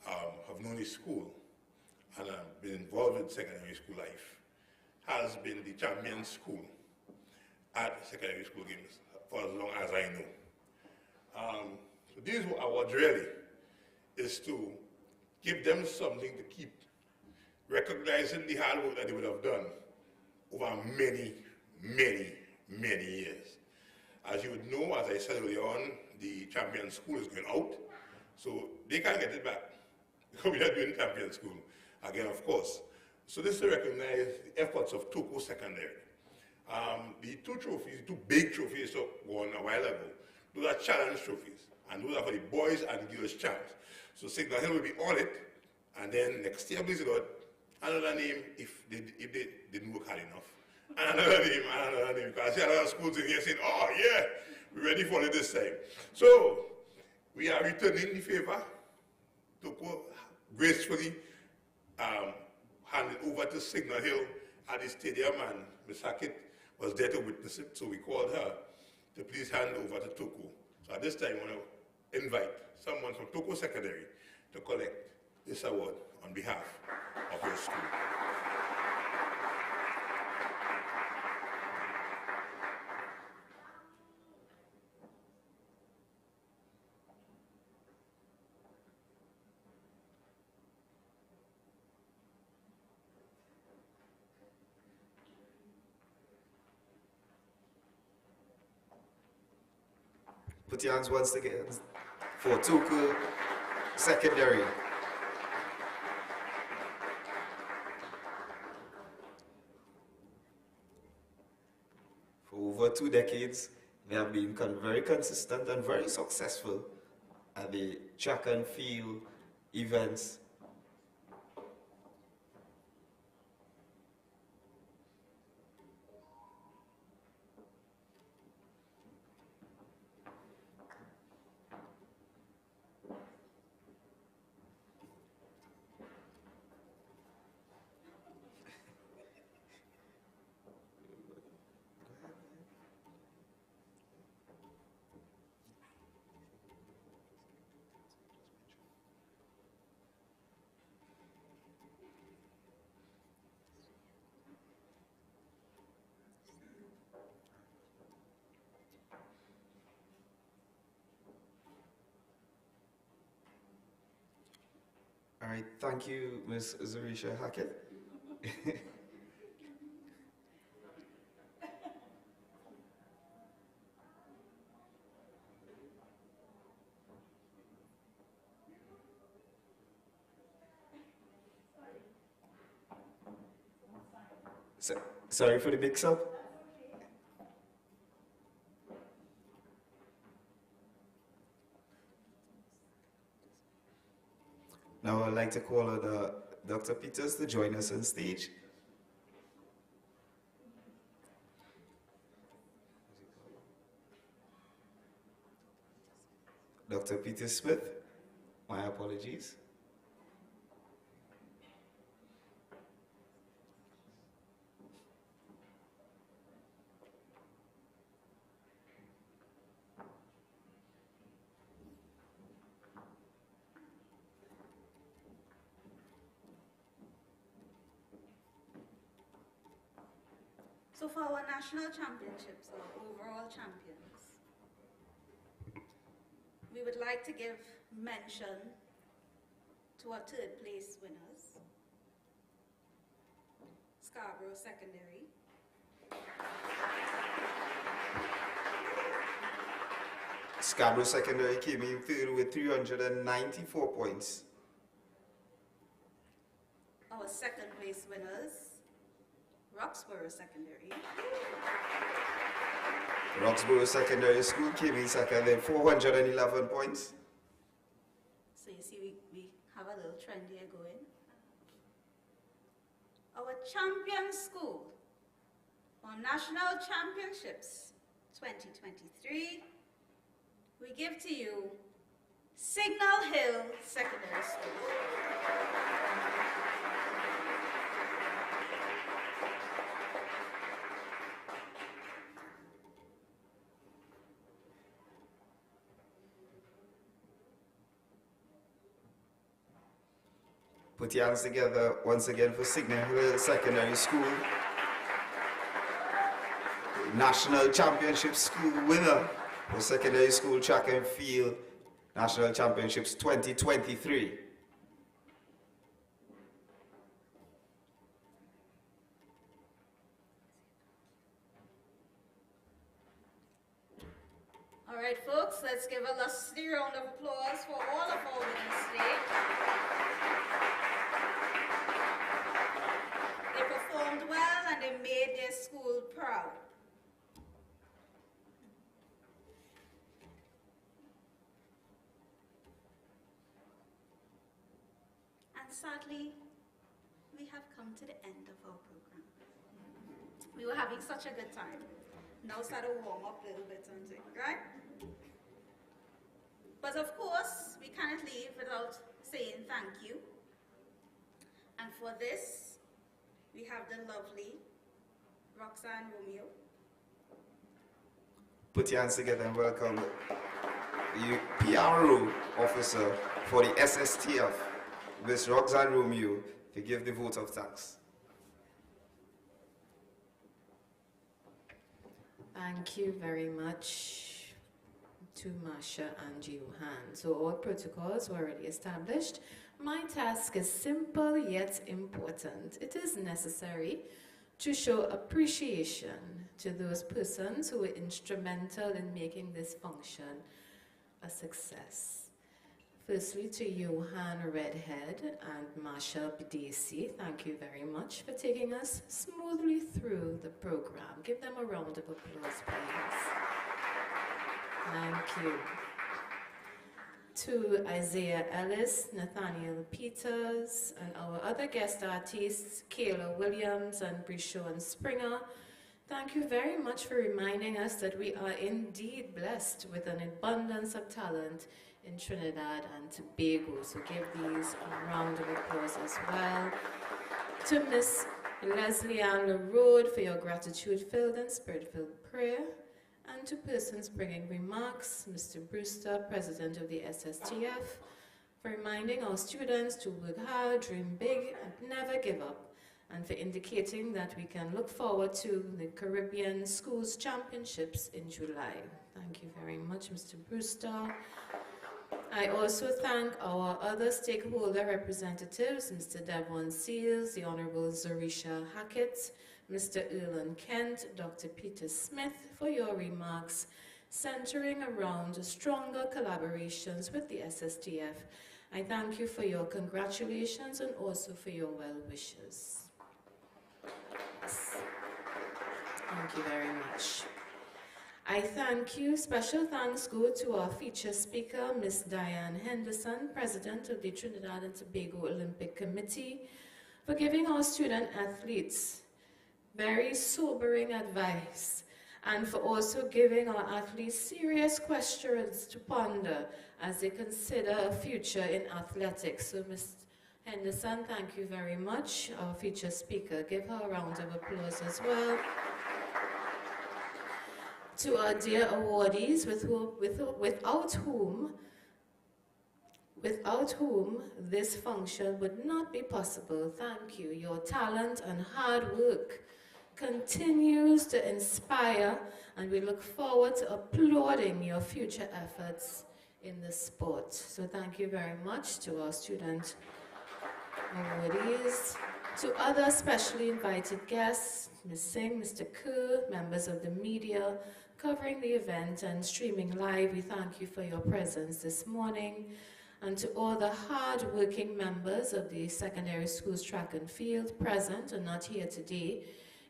have known the school and I've been involved with secondary school life, has been the champion school at secondary school games for as long as I know. So these awards really is to give them something to keep recognizing the hard work that they would have done over many, many, many years. As you would know, as I said earlier on, the champion school is going out, so they can't get it back. We are doing champion school again, of course. So this is to recognize the efforts of Toko Secondary. The two trophies, two big trophies that won a while ago, those are challenge trophies, and those are for the boys and girls champs. So Signal Hill will be on it, and then next year, please God, another name if they didn't work hard enough. Another name, because I see a lot of schools in here saying, oh yeah, we're ready for it this time. So, we are returning the favor to gracefully hand it over to Signal Hill at the stadium, and Ms. Hackett was there to witness it, so we called her to please hand over to Toko. So at this time, I want invite someone from Toko Secondary to collect this award on behalf of your school. Put your hands once again for Toko Secondary. For over 2 decades, they have been very consistent and very successful at the track and field events. All right, thank you, Ms. Zarisha Hackett. Sorry for the mix-up. Now I'd like to call on Dr. Peters to join us on stage. Dr. Peter Smith, my apologies. So for our national championships, or overall champions, we would like to give mention to our 3rd place winners, Scarborough Secondary. Scarborough Secondary came in 3rd with 394 points. Our 2nd place winners, Roxborough Secondary. Roxborough Secondary School came in 2nd with 411 points. So you see, we have a little trend here going. Our champion school on National Championships 2023, we give to you Signal Hill Secondary School. Put your hands together once again for Signal Hill Secondary School. National Championship School winner for Secondary School Track and Field National Championships 2023. All right, folks, let's give a lusty round of applause for all of our winners today. They performed well and they made their school proud. And sadly, we have come to the end of our program. We were having such a good time. Now start to warm up a little bit, something, right? But of course, we cannot leave without saying thank you. And for this, we have the lovely Roxanne Romeo. Put your hands together and welcome the PRO officer for the SSTF, Ms. Roxanne Romeo, to give the vote of thanks. Thank you very much to Masha and Johan. So all protocols were already established. My task is simple yet important. It is necessary to show appreciation to those persons who were instrumental in making this function a success. Firstly, to Johan Redhead and Masha Bidesi, thank you very much for taking us smoothly through the program. Give them a round of applause, please. Thank you. To Isaiah Ellis, Nathaniel Peters, and our other guest artists, Kayla Williams and Brishawn Springer, thank you very much for reminding us that we are indeed blessed with an abundance of talent in Trinidad and Tobago. So give these a round of applause as well. To Miss Leslie Ann LaRode for your gratitude-filled and spirit-filled prayer. And to persons bringing remarks, Mr. Brewster, President of the SSTF, for reminding our students to work hard, dream big, and never give up, and for indicating that we can look forward to the Caribbean Schools Championships in July. Thank you very much, Mr. Brewster. I also thank our other stakeholder representatives, Mr. Devon Seals, the Honorable Zorisha Hackett, Mr. Erland Kent, Dr. Peter Smith, for your remarks centering around stronger collaborations with the SSTF. I thank you for your congratulations and also for your well wishes. Yes. Thank you very much. I thank you. Special thanks go to our feature speaker, Ms. Diane Henderson, President of the Trinidad and Tobago Olympic Committee, for giving our student athletes very sobering advice, and for also giving our athletes serious questions to ponder as they consider a future in athletics. So Ms. Henderson, thank you very much. Our feature speaker, give her a round of applause as well. To our dear awardees, without whom this function would not be possible, thank you. Your talent and hard work continues to inspire, and we look forward to applauding your future efforts in the sport. So thank you very much to our student awardees. To other specially invited guests, Ms. Singh, Mr. Kerr, members of the media covering the event and streaming live, we thank you for your presence this morning. And to all the hard-working members of the secondary schools track and field present and not here today,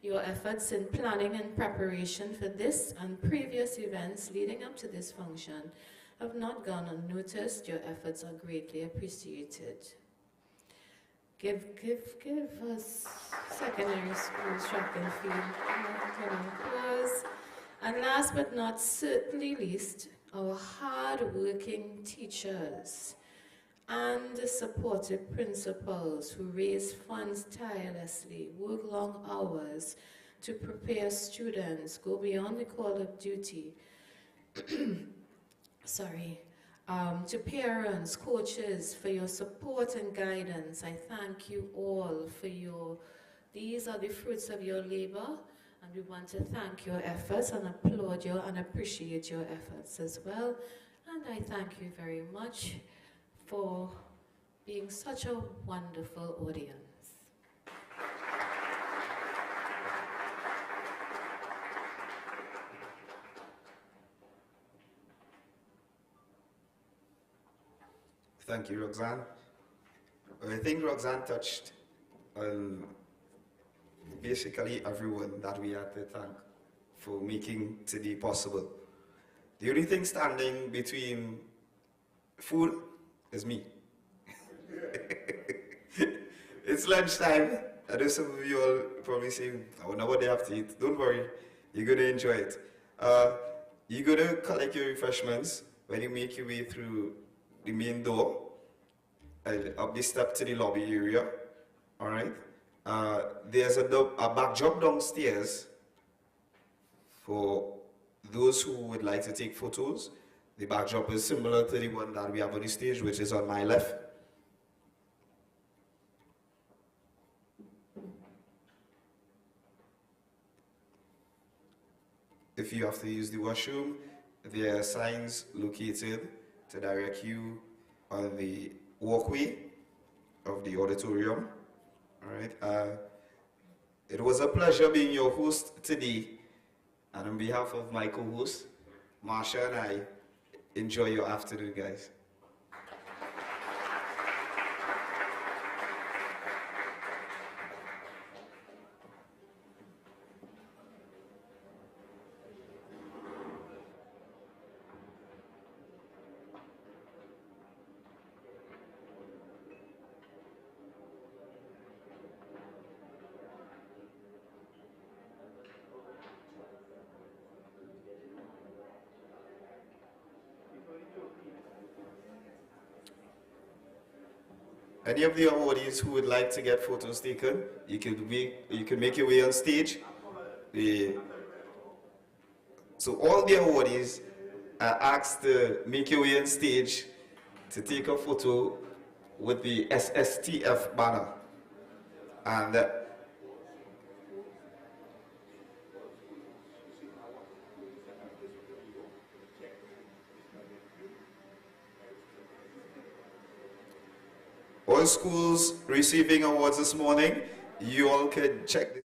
your efforts in planning and preparation for this and previous events leading up to this function have not gone unnoticed. Your efforts are greatly appreciated. Give us secondary schools track and field an applause. And last but not certainly least, our hard-working teachers and supportive principals who raise funds tirelessly, work long hours to prepare students, go beyond the call of duty. To parents, coaches, for your support and guidance. I thank you all for these are the fruits of your labor, and we want to thank your efforts and applaud you and appreciate your efforts as well. And I thank you very much for being such a wonderful audience. Thank you, Roxanne. I think Roxanne touched on basically everyone that we had to thank for making today possible. The only thing standing between food is me. It's lunchtime. I know some of you all probably saying, I wonder what they have to eat. Don't worry, you're going to enjoy it. You're going to collect your refreshments when you make your way through the main door and up the step to the lobby area. All right. There's a backdrop downstairs for those who would like to take photos. The backdrop is similar to the one that we have on the stage, which is on my left. If you have to use the washroom, there are signs located to direct you on the walkway of the auditorium. All right. It was a pleasure being your host today, and on behalf of my co-host, Marsha, and I, enjoy your afternoon, guys. Any of the awardees who would like to get photos taken, you can make your way on stage. So all the awardees are asked to make your way on stage to take a photo with the SSTF banner. And all schools receiving awards this morning, you all can check